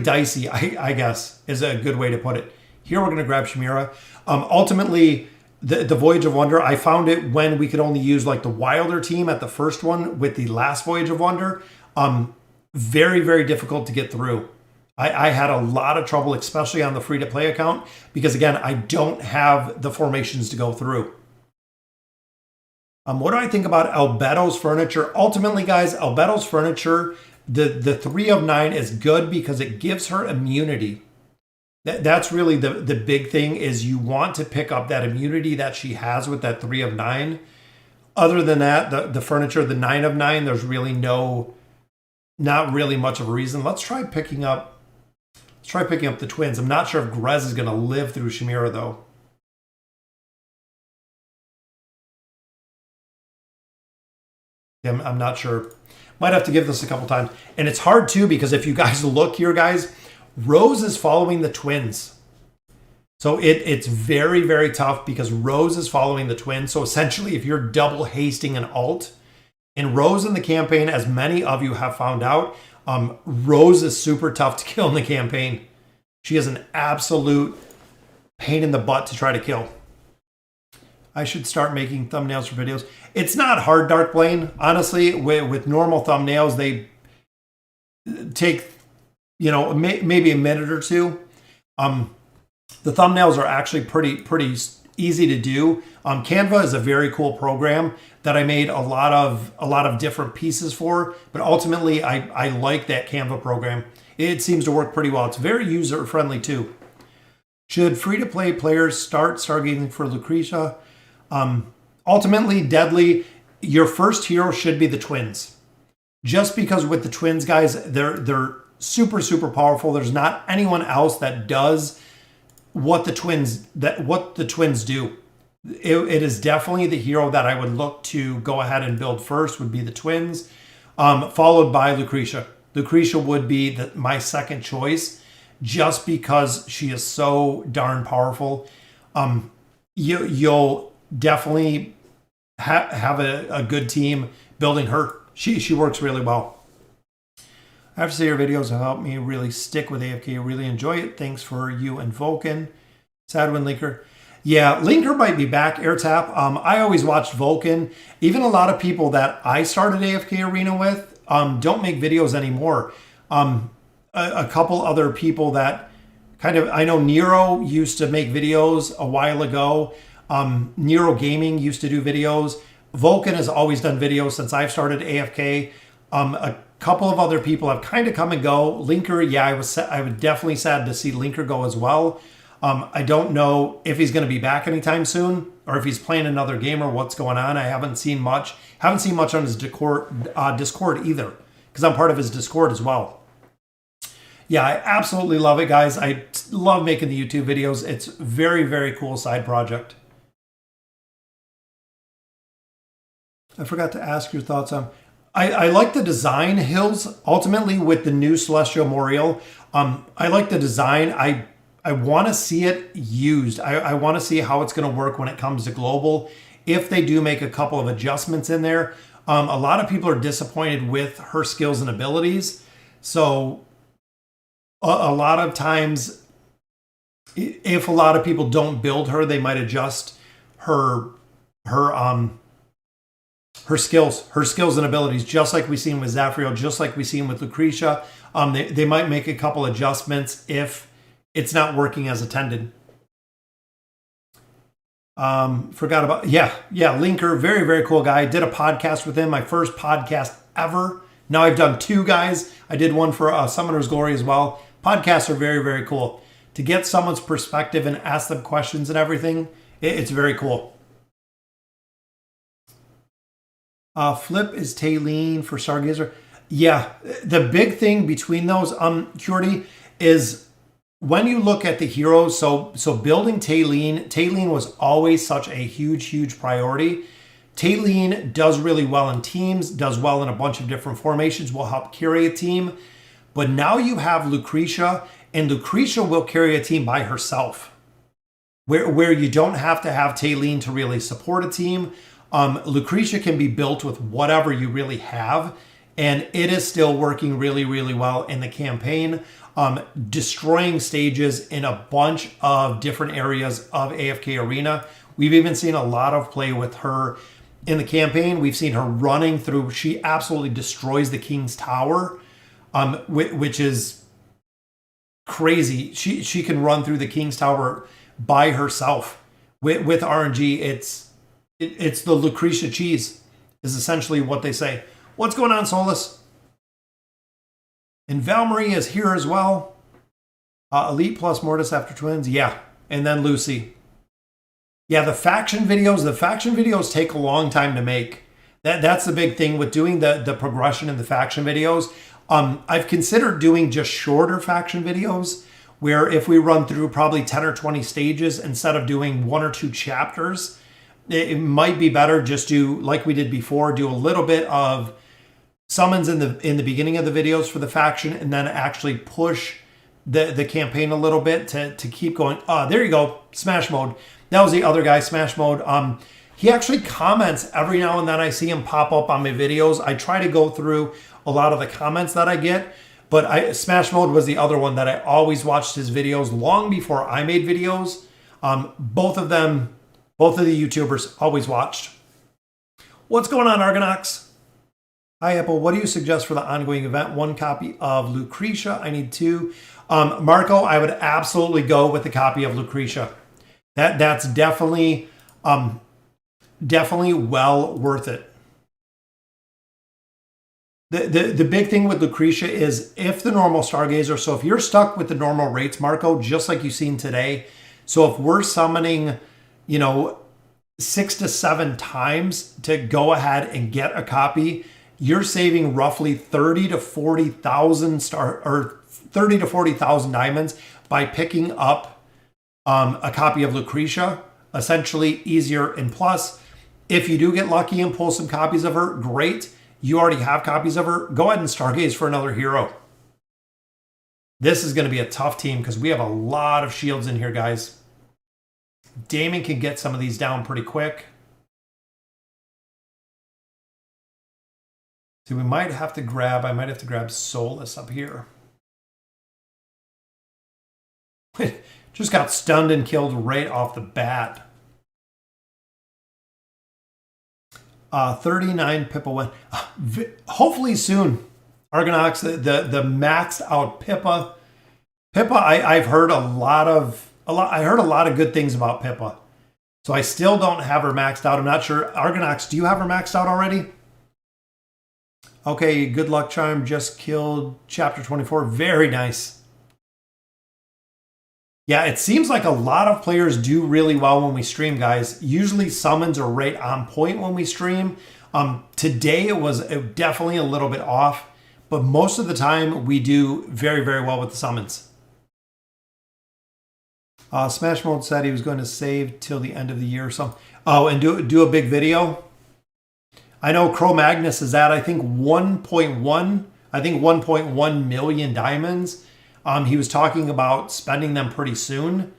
dicey, I guess, is a good way to put it. Here we're going to grab Chimera. Ultimately, the Voyage of Wonder, I found it when we could only use like the Wilder team at the first one with the last Voyage of Wonder. Very, very difficult to get through. I had a lot of trouble, especially on the free-to-play account, because again, I don't have the formations to go through. What do I think about Albedo's furniture? Ultimately, guys, Albedo's furniture, the 3 of 9 is good because it gives her immunity. That's really the big thing, is you want to pick up that immunity that she has with that 3 of 9. Other than that, the furniture, the 9 of 9, there's really not really much of a reason. Let's try picking up the twins. I'm not sure if Grez is going to live through Chimera, though. I'm not sure. Might have to give this a couple times. And it's hard, too, because if you guys look here, guys, Rose is following the twins. So it's very, very tough because Rose is following the twins. So essentially, if you're double hasting an alt, and Rose in the campaign, as many of you have found out, Rose is super tough to kill in the campaign. She is an absolute pain in the butt to try to kill. I should start making thumbnails for videos. It's not hard, Darkblane. Honestly, with normal thumbnails, they take, maybe a minute or two. The thumbnails are actually pretty easy to do. Canva is a very cool program that I made a lot of different pieces for, but ultimately I like that Canva program. It seems to work pretty well. It's very user friendly too. Should free-to-play players start stargazing for Lucretia? Ultimately, Deadly, your first hero should be the twins. Just because with the twins, guys, they're super, super powerful. There's not anyone else that does what the twins do. It is definitely the hero that I would look to go ahead and build first, would be the twins, followed by Lucretia. Lucretia would be my second choice, just because she is so darn powerful. You'll definitely have a good team building her. She works really well. I have to say your videos have helped me really stick with AFK. I really enjoy it. Thanks for you and Vulcan. Sadwin Linker. Yeah, Linker might be back, AirTap. I always watched Vulcan. Even a lot of people that I started AFK Arena with don't make videos anymore. A couple other people that I know Nero used to make videos a while ago. Nero Gaming used to do videos. Vulcan has always done videos since I've started AFK. A couple of other people have kind of come and go. Linker, yeah, I was definitely sad to see Linker go as well. I don't know if he's going to be back anytime soon, or if he's playing another game, or what's going on. I haven't seen much. Haven't seen much on his Discord either, because I'm part of his Discord as well. Yeah, I absolutely love it, guys. I love making the YouTube videos. It's very, very cool side project. I forgot to ask your thoughts on... I like the design, Hills, ultimately with the new Celestial Memorial. I like the design. I want to see it used. I want to see how it's going to work when it comes to global. If they do make a couple of adjustments in there, A lot of people are disappointed with her skills and abilities. So a lot of times, if a lot of people don't build her, they might adjust her skills and abilities, just like we've seen with Zafriel, just like we've seen with Lucretia. They might make a couple adjustments if it's not working as intended. Forgot about, Linker, very, very cool guy. Did a podcast with him, my first podcast ever. Now I've done 2 guys. I did one for Summoner's Glory as well. Podcasts are very, very cool. To get someone's perspective and ask them questions and everything, it's very cool. Flip is Taylene for Stargazer. Yeah, the big thing between those, Curdy, is when you look at the heroes, so building Taylene was always such a huge priority. Taylene does really well in teams, does well in a bunch of different formations, will help carry a team. But now you have Lucretia, and Lucretia will carry a team by herself, where you don't have to have Taylene to really support a team. Lucretia can be built with whatever you really have, and it is still working really, really well in the campaign, destroying stages in a bunch of different areas of AFK Arena. We've even seen a lot of play with her in the campaign. We've seen her running through. She absolutely destroys the King's Tower, which is crazy. She can run through the King's Tower by herself with RNG. It's the Lucretia cheese, is essentially what they say. What's going on, Solus? And Valmarie is here as well. Elite plus Mortis after twins. Yeah. And then Lucy. Yeah, the faction videos take a long time to make. That's the big thing with doing the progression in the faction videos. I've considered doing just shorter faction videos where if we run through probably 10 or 20 stages instead of doing 1 or 2 chapters, it might be better just do, like we did before, do a little bit of summons in the beginning of the videos for the faction, and then actually push the campaign a little bit to keep going. There you go, Smash Mode. That was the other guy, Smash Mode. He actually comments every now and then. I see him pop up on my videos. I try to go through a lot of the comments that I get, but Smash Mode was the other one that I always watched his videos long before I made videos. Both of the YouTubers always watched. What's going on, Argonox? Hi, Apple. What do you suggest for the ongoing event? 1 copy of Lucretia. I need 2. Marco, I would absolutely go with the copy of Lucretia. That's definitely well worth it. The big thing with Lucretia is if the normal Stargazer, so if you're stuck with the normal rates, Marco, just like you've seen today, so if we're summoning, 6 to 7 times to go ahead and get a copy, you're saving roughly 30 to 40,000 diamonds by picking up a copy of Lucretia. Essentially easier, and plus, if you do get lucky and pull some copies of her, great. You already have copies of her. Go ahead and stargaze for another hero. This is going to be a tough team because we have a lot of shields in here, guys. Damon can get some of these down pretty quick. So I might have to grab Solus up here. Just got stunned and killed right off the bat. 39 Pippa win. Hopefully soon. Argonox, the maxed out Pippa. Pippa, I've heard a lot of good things about Pippa. So I still don't have her maxed out. I'm not sure. Argonox, do you have her maxed out already? Okay, good luck charm. Just killed chapter 24. Very nice. Yeah, it seems like a lot of players do really well when we stream, guys. Usually summons are right on point when we stream. Today it was definitely a little bit off, but most of the time we do very, very well with the summons. Smash Mode said he was going to save till the end of the year or something. Oh, and do a big video. I know Cro Magnus is at, I think 1.1 million diamonds. He was talking about spending them pretty soon.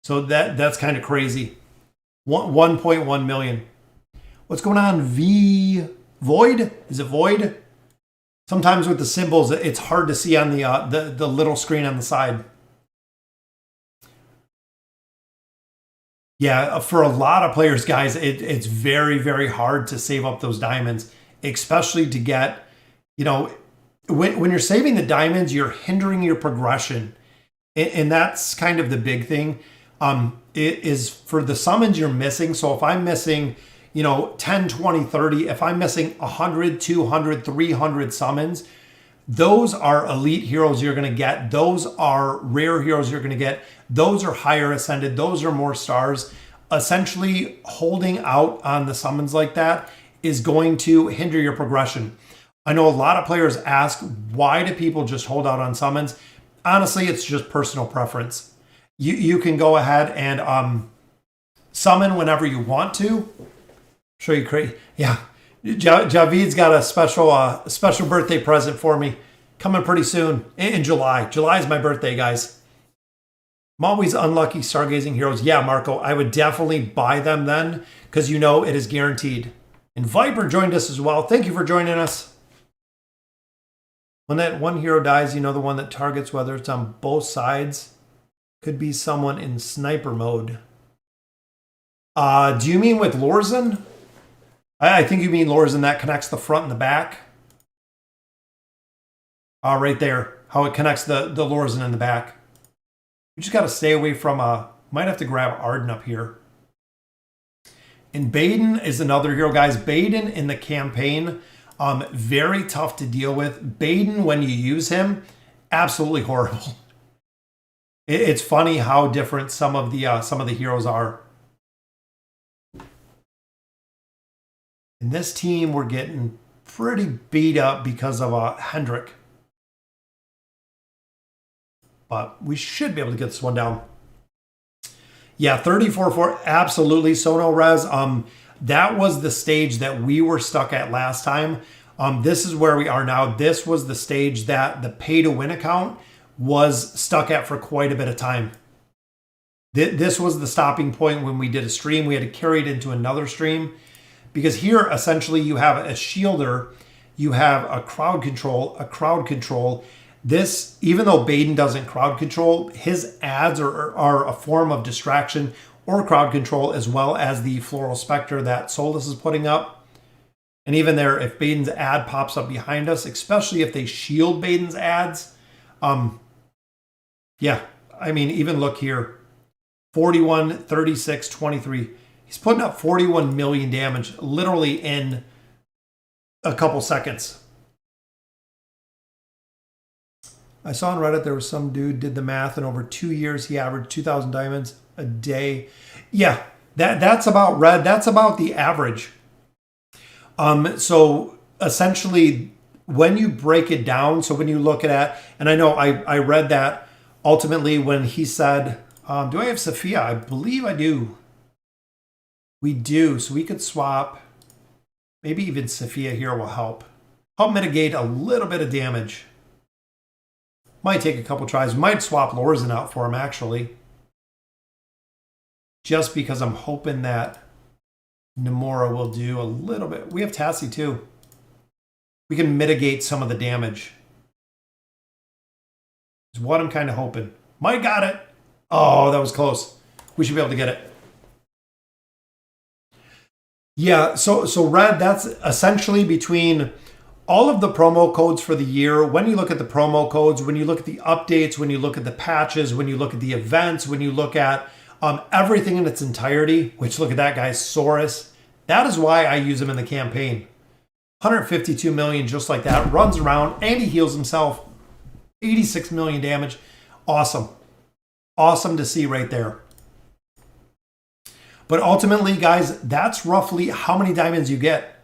So that's kind of crazy. 1.1 million. What's going on, V? Void? Is it void? Sometimes with the symbols, it's hard to see on the little screen on the side. Yeah, for a lot of players, guys, it's very, very hard to save up those diamonds, especially to get, you know, when you're saving the diamonds, you're hindering your progression. And that's kind of the big thing. It is for the summons you're missing. So if I'm missing, you know, 10, 20, 30, if I'm missing 100, 200, 300 summons, those are elite heroes you're going to get. Those are rare heroes you're going to get. Those are higher ascended. Those are more stars. Essentially, holding out on the summons like that is going to hinder your progression. I know a lot of players ask, why do people just hold out on summons? Honestly, it's just personal preference. You can go ahead and summon whenever you want to. Show you crazy. Yeah. Javid's got a special birthday present for me coming pretty soon in July. July is my birthday, guys. I'm always unlucky stargazing heroes. Yeah, Marco, I would definitely buy them then because you know it is guaranteed. And Viper joined us as well. Thank you for joining us. When that one hero dies, you know the one that targets, whether it's on both sides, could be someone in sniper mode. Do you mean with Lorzen? I think you mean Lorzen that connects the front and the back. Right there, how it connects the Lorzen in the back. You just got to stay away from, might have to grab Arden up here. And Baden is another hero, guys. Baden in the campaign, very tough to deal with. Baden, when you use him, absolutely horrible. It's funny how different some of the heroes are. In this team, we're getting pretty beat up because of Hendrik. But we should be able to get this one down. Yeah, 34-4, absolutely. Sono Res, that was the stage that we were stuck at last time. This is where we are now. This was the stage that the pay-to-win account was stuck at for quite a bit of time. This was the stopping point when we did a stream. We had to carry it into another stream. Because here, essentially, you have a shielder, you have a crowd control. This, even though Baden doesn't crowd control, his ads are a form of distraction or crowd control, as well as the Floral Spectre that Solus is putting up. And even there, if Baden's ad pops up behind us, especially if they shield Baden's ads, yeah, I mean, even look here, 41, 36, 23. He's putting up 41 million damage literally in a couple seconds. I saw on Reddit there was some dude did the math, and over 2 years he averaged 2,000 diamonds a day. Yeah, that's about red. That's about the average. So essentially, when you break it down, so when you look at, and I know I read that ultimately when he said, do I have Sophia? I believe I do. We do, so we could swap. Maybe even Sophia here will help mitigate a little bit of damage. Might take a couple tries. Might swap Lorzen out for him, actually. Just because I'm hoping that Namora will do a little bit. We have Tassie, too. We can mitigate some of the damage. Is what I'm kind of hoping. Might got it. Oh, that was close. We should be able to get it. Yeah, so Red, that's essentially between all of the promo codes for the year. When you look at the promo codes, when you look at the updates, when you look at the patches, when you look at the events, when you look at everything in its entirety, which look at that guy, Saurus. That is why I use him in the campaign. 152 million just like that. Runs around and he heals himself. 86 million damage. Awesome. Awesome to see right there. But ultimately, guys, that's roughly how many diamonds you get.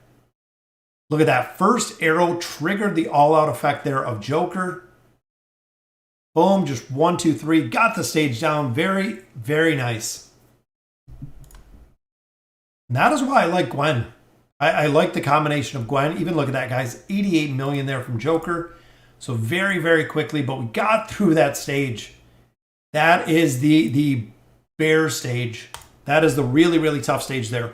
Look at that. First arrow triggered the all-out effect there of Joker. Boom, just 1, 2, 3. Got the stage down. Very, very nice. And that is why I like Gwen. I like the combination of Gwen. Even look at that, guys. 88 million there from Joker. So very, very quickly, but we got through that stage. That is the bear stage. That is the really, really tough stage there.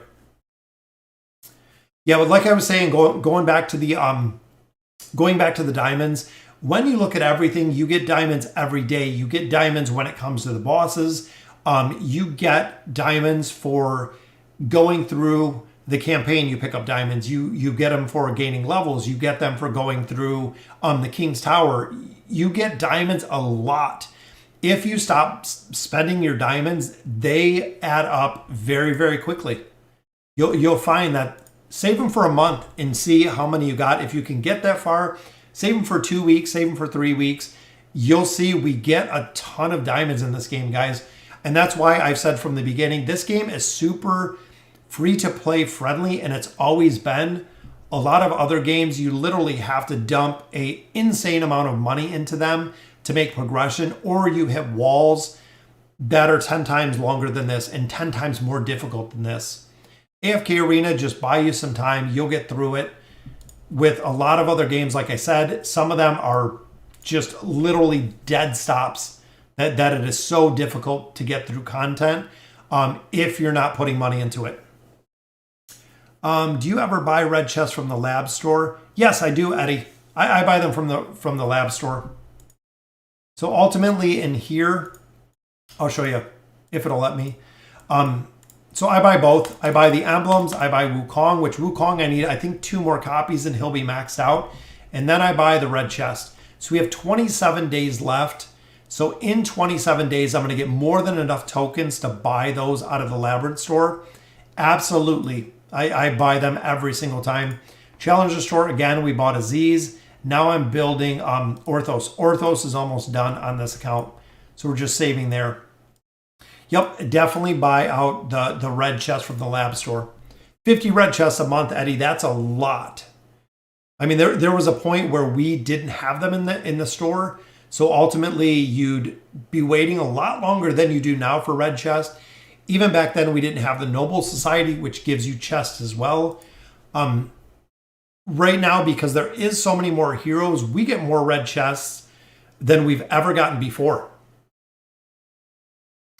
Yeah, but like I was saying, going back to the diamonds, when you look at everything, you get diamonds every day. You get diamonds when it comes to the bosses. You get diamonds for going through the campaign. You pick up diamonds. You get them for gaining levels. You get them for going through the King's Tower. You get diamonds a lot. If you stop spending your diamonds, they add up very, very quickly. You'll find that save them for a month and see how many you got. If you can get that far, save them for 2 weeks, save them for 3 weeks. You'll see we get a ton of diamonds in this game, guys. And that's why I've said from the beginning, this game is super free to play friendly, and it's always been. A lot of other games, you literally have to dump an insane amount of money into them to make progression, or you have walls that are 10 times longer than this and 10 times more difficult than this. AFK Arena, just buy you some time. You'll get through it. With a lot of other games, like I said, some of them are just literally dead stops that it is so difficult to get through content if you're not putting money into it. Do you ever buy red chests from the lab store? Yes, I do, Eddie. I buy them from the lab store. So ultimately in here, I'll show you if it'll let me. So I buy both. I buy the emblems. I buy Wukong, which Wukong I need, I think, 2 more copies and he'll be maxed out. And then I buy the red chest. So we have 27 days left. So in 27 days, I'm going to get more than enough tokens to buy those out of the Labyrinth store. Absolutely. I buy them every single time. Challenger store, again, we bought Aziz. Now I'm building Orthos. Orthos is almost done on this account. So we're just saving there. Yep, definitely buy out the red chest from the lab store. 50 red chests a month, Eddie, that's a lot. I mean, there was a point where we didn't have them in the store. So ultimately, you'd be waiting a lot longer than you do now for red chest. Even back then, we didn't have the Noble Society, which gives you chests as well. Right now, because there is so many more heroes, we get more red chests than we've ever gotten before.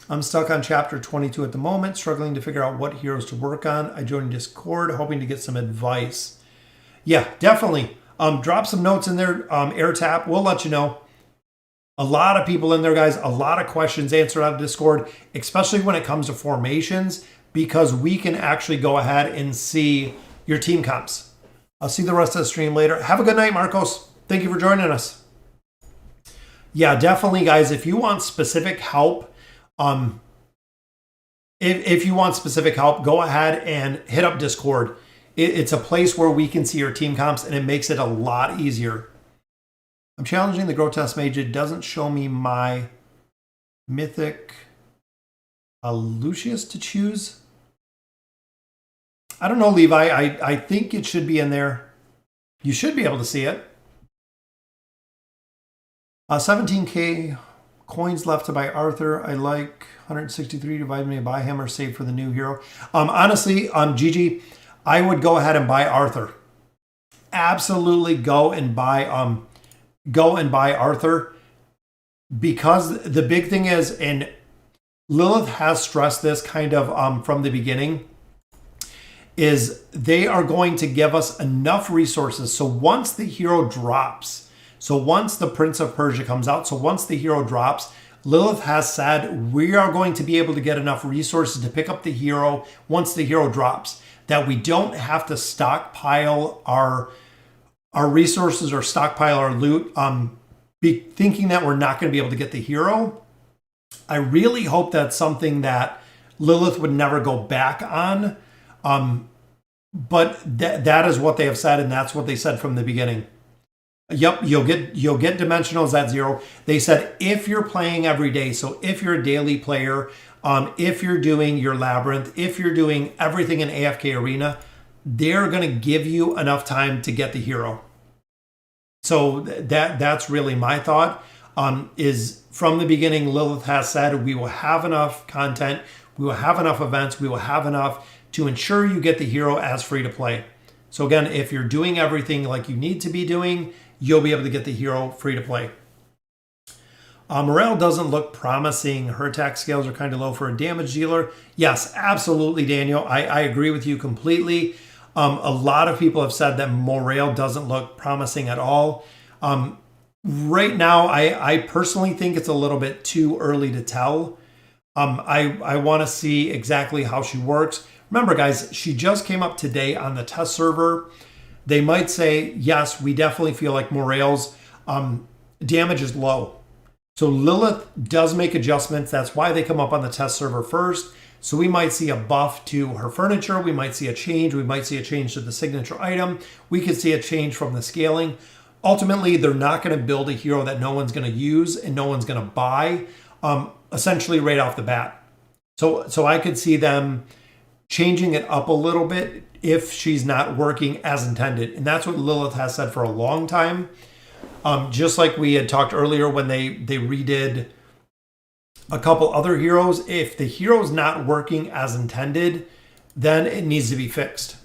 I'm stuck on chapter 22 at the moment, struggling to figure out what heroes to work on. I joined Discord, hoping to get some advice. Yeah, definitely. Drop some notes in there, AirTap. We'll let you know. A lot of people in there, guys. A lot of questions answered out of Discord, especially when it comes to formations, because we can actually go ahead and see your team comps. I'll see the rest of the stream later. Have a good night, Marcos. Thank you for joining us. Yeah, definitely, guys. If you want specific help, if you want specific help, go ahead and hit up Discord. It's a place where we can see your team comps, and it makes it a lot easier. I'm challenging the Grotesque Mage. It doesn't show me my mythic Lucius to choose. I don't know, Levi. I think it should be in there. You should be able to see it. 17K coins left to buy Arthur. I like 163 to buy me a buy him or save for the new hero. Honestly, Gigi, I would go ahead and buy Arthur. Absolutely go and buy Arthur, because the big thing is, and Lilith has stressed this kind of from the beginning, is they are going to give us enough resources. So once the hero drops, so once the Prince of Persia comes out, so once the hero drops, Lilith has said we are going to be able to get enough resources to pick up the hero once the hero drops, that we don't have to stockpile our resources or stockpile our loot, thinking that we're not going to be able to get the hero. I really hope that's something that Lilith would never go back on. But that is what they have said, and that's what they said from the beginning. Yep, you'll get dimensionals at 0. They said if you're playing every day, so if you're a daily player, if you're doing your labyrinth, if you're doing everything in AFK Arena, they're going to give you enough time to get the hero. So that's really my thought. Is from the beginning, Lilith has said we will have enough content, we will have enough events, we will have enough to ensure you get the hero as free to play. So again, if you're doing everything like you need to be doing, you'll be able to get the hero free to play. Morale doesn't look promising. Her attack scales are kind of low for a damage dealer. Yes, absolutely, Daniel. I agree with you completely. A lot of people have said that Morale doesn't look promising at all. Right now, I personally think it's a little bit too early to tell. I want to see exactly how she works. Remember, guys, she just came up today on the test server. They might say, yes, we definitely feel like Morale's damage is low. So Lilith does make adjustments. That's why they come up on the test server first. So we might see a buff to her furniture. We might see a change. We might see a change to the signature item. We could see a change from the scaling. Ultimately, they're not going to build a hero that no one's going to use and no one's going to buy, essentially right off the bat. So I could see them changing it up a little bit if she's not working as intended. And that's what Lilith has said for a long time. Just like we had talked earlier when they redid a couple other heroes, if the hero's not working as intended, then it needs to be fixed.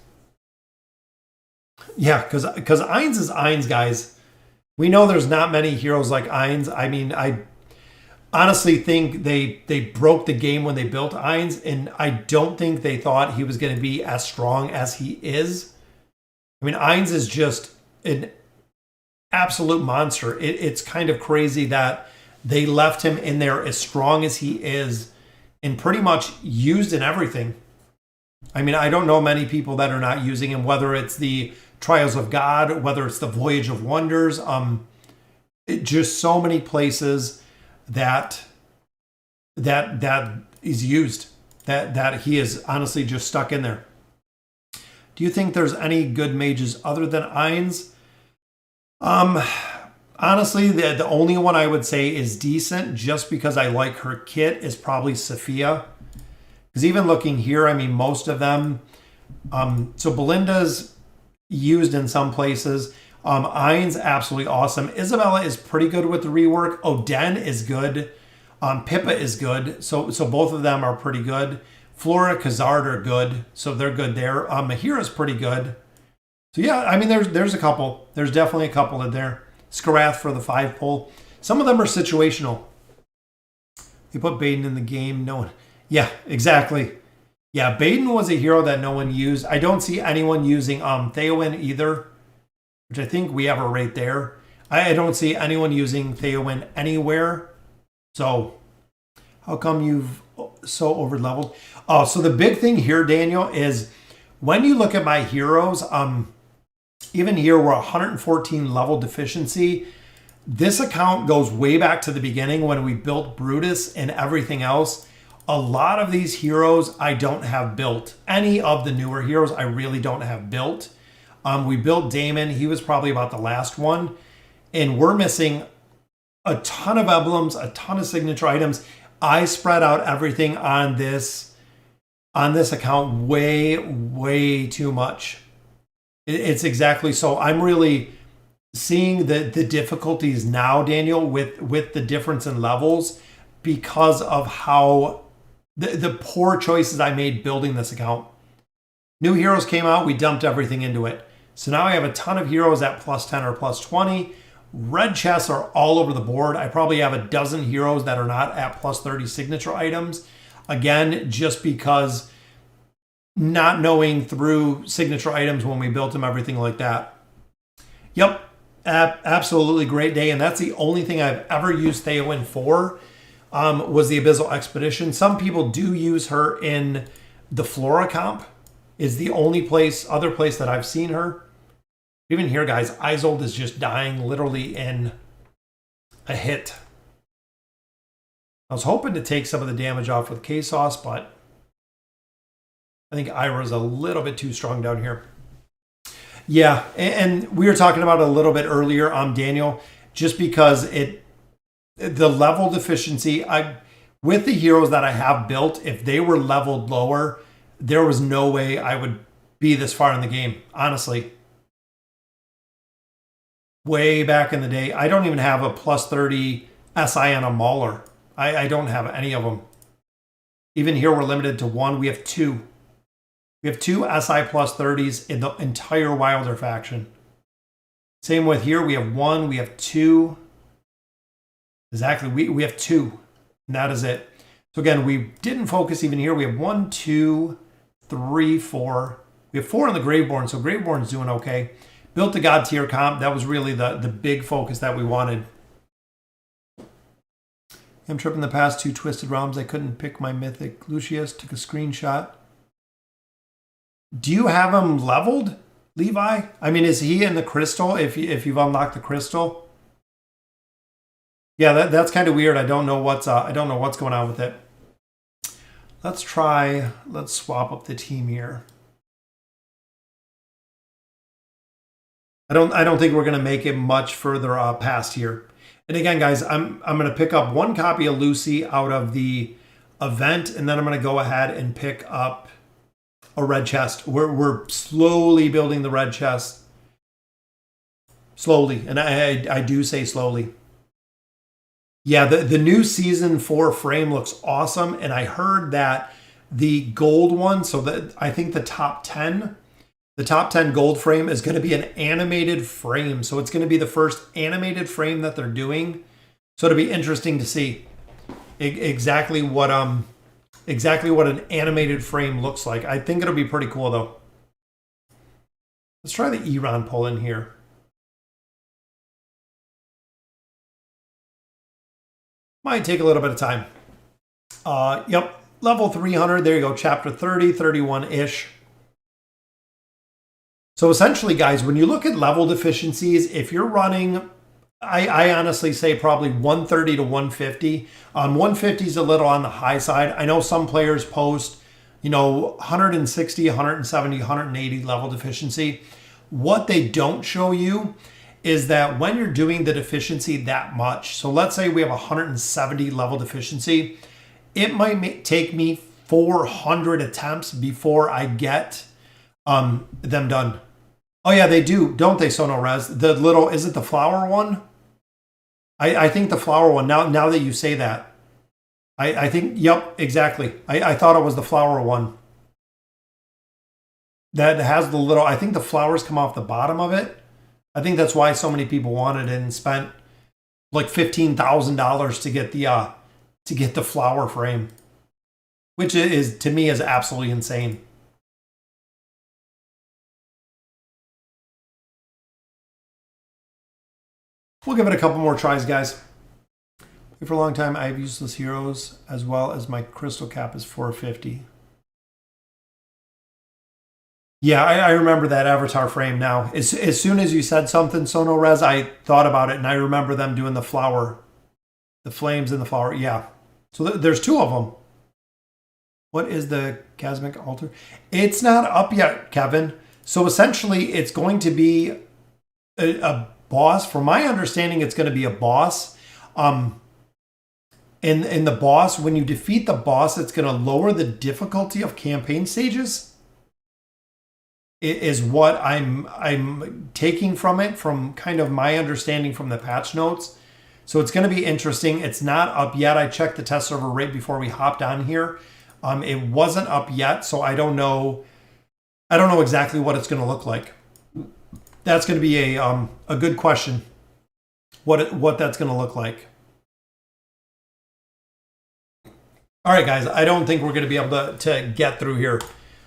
Yeah, because Ainz is Ainz, guys. We know there's not many heroes like Ainz. I mean, I honestly think they broke the game when they built Ainz, and I don't think they thought he was going to be as strong as he is. I mean, Ainz is just an absolute monster. It's kind of crazy that they left him in there as strong as he is and pretty much used in everything. I mean, I don't know many people that are not using him, whether it's the Trials of God, whether it's the Voyage of Wonders, just so many places that is used, that he is honestly just stuck in there. Do you think there's any good mages other than Ainz? Honestly, the only one I would say is decent just because I like her kit is probably Sophia. Because even looking here, I mean, most of them, so Belinda's used in some places. Ainz, absolutely awesome. Isabella is pretty good with the rework. Oden is good. Pippa is good. So both of them are pretty good. Flora, Khazard are good. So they're good there. Mahira's pretty good. So yeah, I mean, there's a couple. There's definitely a couple in there. Skarath for the 5-pull. Some of them are situational. They put Baden in the game. No one. Yeah, exactly. Yeah, Baden was a hero that no one used. I don't see anyone using Theowen either, which I think we have her right there. I don't see anyone using Theowen anywhere. So how come you've so over-leveled? Oh, so the big thing here, Daniel, is when you look at my heroes, even here we're 114 level deficiency. This account goes way back to the beginning when we built Brutus and everything else. A lot of these heroes I don't have built. Any of the newer heroes I really don't have built. We built Damon. He was probably about the last one. And we're missing a ton of emblems, a ton of signature items. I spread out everything on this account way too much. It's exactly so. I'm really seeing the difficulties now, Daniel, with the difference in levels because of how the poor choices I made building this account. New heroes came out, we dumped everything into it. So now I have a ton of heroes at plus 10 or plus 20. Red chests are all over the board. I probably have a dozen heroes that are not at plus 30 signature items. Again, just because not knowing through signature items when we built them, everything like that. Yep, absolutely great day. And that's the only thing I've ever used Theowen for, was the Abyssal Expedition. Some people do use her in the Flora comp. Is the only other place that I've seen her. Even here, guys, Isolde is just dying literally in a hit. I was hoping to take some of the damage off with K-Sauce, but I think Ira's a little bit too strong down here. Yeah, and we were talking about it a little bit earlier, Daniel, just because the level deficiency, with the heroes that I have built, if they were leveled lower, there was no way I would be this far in the game, honestly. Way back in the day, I don't even have a plus 30 SI on a Mauler. I don't have any of them. Even here, we're limited to one. We have two. We have two SI plus 30s in the entire Wilder faction. Same with here. We have one. We have two. Exactly. We have two. And that is it. So again, we didn't focus even here. We have 1, 2, 3, 4, We have 4 on the Graveborn, so Graveborn's doing okay. Built the God tier comp. That was really the big focus that we wanted. I'm tripping the past 2 Twisted Realms. I couldn't pick my Mythic Lucius. Took a screenshot. Do you have him leveled, Levi? I mean, is he in the crystal if you've unlocked the crystal? Yeah, that's kind of weird. I don't know what's going on with it. Let's swap up the team here. I don't think we're going to make it much further past here. And again, guys, I'm going to pick up 1 copy of Lucy out of the event, and then I'm going to go ahead and pick up a red chest. We're slowly building the red chest. Slowly, and I do say slowly. Yeah, the new season 4 frame looks awesome, and I heard that the gold one, so that I think the top 10 gold frame is going to be an animated frame. So it's going to be the first animated frame that they're doing. So it'll be interesting to see exactly what an animated frame looks like. I think it'll be pretty cool though. Let's try the Eron pull in here. Might take a little bit of time. Yep, level 300. There you go, chapter 30, 31-ish. So essentially, guys, when you look at level deficiencies, if you're running, I honestly say probably 130 to 150. 150 is a little on the high side. I know some players post, 160, 170, 180 level deficiency. What they don't show you is that when you're doing the deficiency that much, so let's say we have 170 level deficiency, it might take me 400 attempts before I get them done. Oh yeah, they do, don't they, Sono Res? The little, is it the flower one? I think the flower one, now that you say that. I think, yep, exactly. I thought it was the flower one. That has the little, I think the flowers come off the bottom of it. I think that's why so many people wanted it and spent like $15,000 to get the flower frame. Which is, to me, is absolutely insane. We'll give it a couple more tries, guys. For a long time, I have useless heroes as well as my crystal cap is 450. Yeah, I remember that avatar frame now. As soon as you said something, Sono Res, I thought about it, and I remember them doing the flower. The flames in the flower, yeah. So there's 2 of them. What is the Chasmic Altar? It's not up yet, Kevin. So essentially, it's going to be a boss. From my understanding, it's going to be a boss. In the boss, when you defeat the boss, it's going to lower the difficulty of campaign stages. It is what I'm taking from it, from kind of my understanding from the patch notes. So it's going to be interesting. It's not up yet. I checked the test server right before we hopped on here. It wasn't up yet, so I don't know exactly what it's going to look like. That's going to be a good question. What that's going to look like. All right, guys. I don't think we're going to be able to get through here.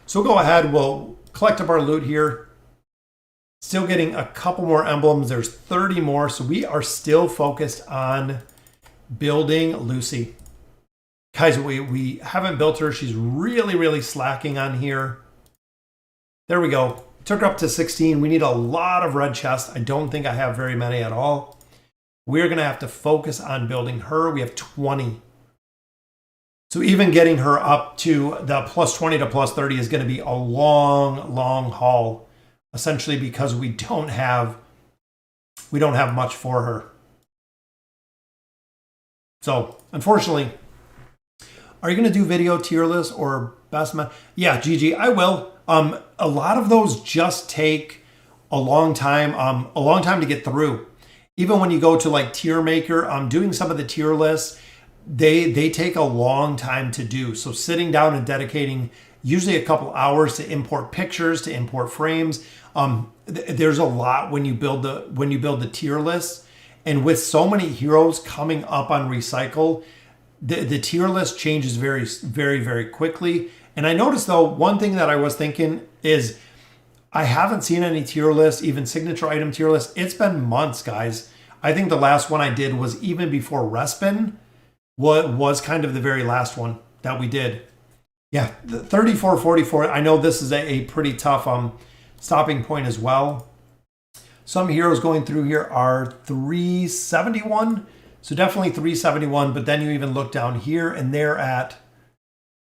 So we'll go ahead. We'll collect up our loot here. Still getting a couple more emblems. There's 30 more. So we are still focused on building Lucy. Guys, we haven't built her. She's really, really slacking on here. There we go. Took her up to 16. We need a lot of red chests. I don't think I have very many at all. We're going to have to focus on building her. We have 20. So even getting her up to the plus 20 to plus 30 is going to be a long, long haul, essentially because we don't have much for her. So unfortunately, are you going to do video tier list or best man? Yeah, GG, I will. A lot of those just take a long time to get through. Even when you go to like tier maker, doing some of the tier lists, they take a long time to do. So sitting down and dedicating usually a couple hours to import pictures, to import frames. There's a lot when you build the tier list, and with so many heroes coming up on recycle, the tier list changes very, very, very quickly. And I noticed though, one thing that I was thinking is I haven't seen any tier lists, even signature item tier lists. It's been months, guys. I think the last one I did was even before Respin. What was kind of the very last one that we did. Yeah, the 3444. I know this is a pretty tough stopping point as well. Some heroes going through here are 371. So definitely 371, but then you even look down here and they're at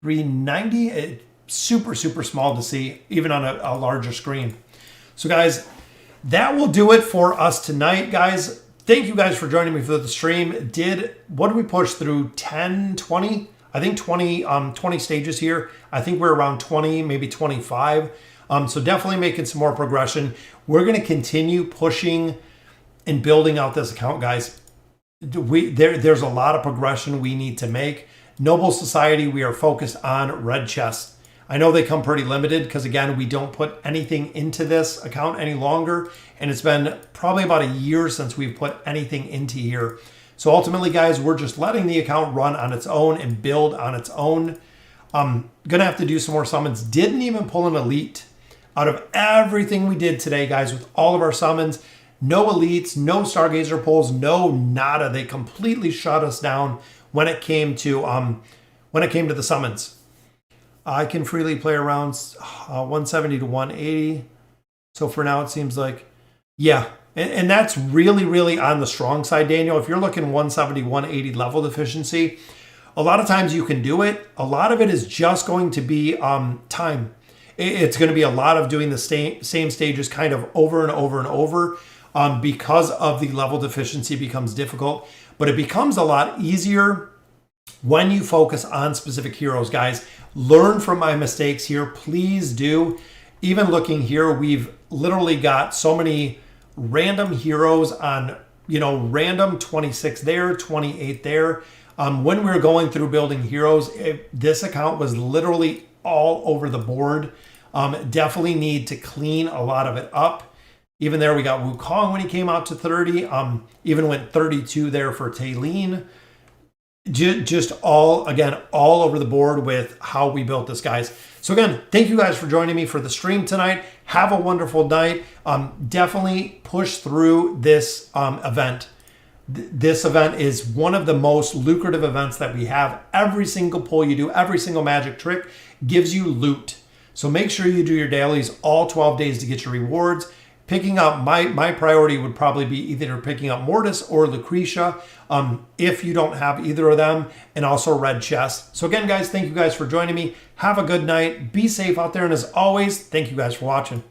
390. It's super, super small to see, even on a larger screen. So guys, that will do it for us tonight, guys. Thank you guys for joining me for the stream. What did we push through? 10, 20? I think 20 stages here. I think we're around 20, maybe 25. So definitely making some more progression. We're going to continue pushing and building out this account, guys. There's a lot of progression we need to make. Noble Society, we are focused on red chests. I know they come pretty limited because, again, we don't put anything into this account any longer. And it's been probably about a year since we've put anything into here. So ultimately, guys, we're just letting the account run on its own and build on its own. I'm going to have to do some more summons. Didn't even pull an elite out of everything we did today, guys, with all of our summons. No elites, no Stargazer pulls, no nada. They completely shut us down when it came to the summons. I can freely play around 170 to 180. So for now, it seems like, yeah. And that's really, really on the strong side, Daniel. If you're looking 170, 180 level deficiency, a lot of times you can do it. A lot of it is just going to be time. It's going to be a lot of doing the same stages kind of over and over and over because of the level deficiency becomes difficult. But it becomes a lot easier when you focus on specific heroes, guys. Learn from my mistakes here. Please do. Even looking here, we've literally got so many random heroes on, random 26 there, 28 there. When we were going through building heroes, this account was literally all over the board. Definitely need to clean a lot of it up. Even there, we got Wukong when he came out to 30. Even went 32 there for Taylene. Just all over the board with how we built this, guys. So again, thank you guys for joining me for the stream tonight. Have a wonderful night. Definitely push through this event. This event is one of the most lucrative events that we have. Every single pull you do, every single magic trick gives you loot. So make sure you do your dailies all 12 days to get your rewards. Picking up, my priority would probably be either picking up Mortis or Lucretia if you don't have either of them, and also red chest. So again, guys, thank you guys for joining me. Have a good night. Be safe out there. And as always, thank you guys for watching.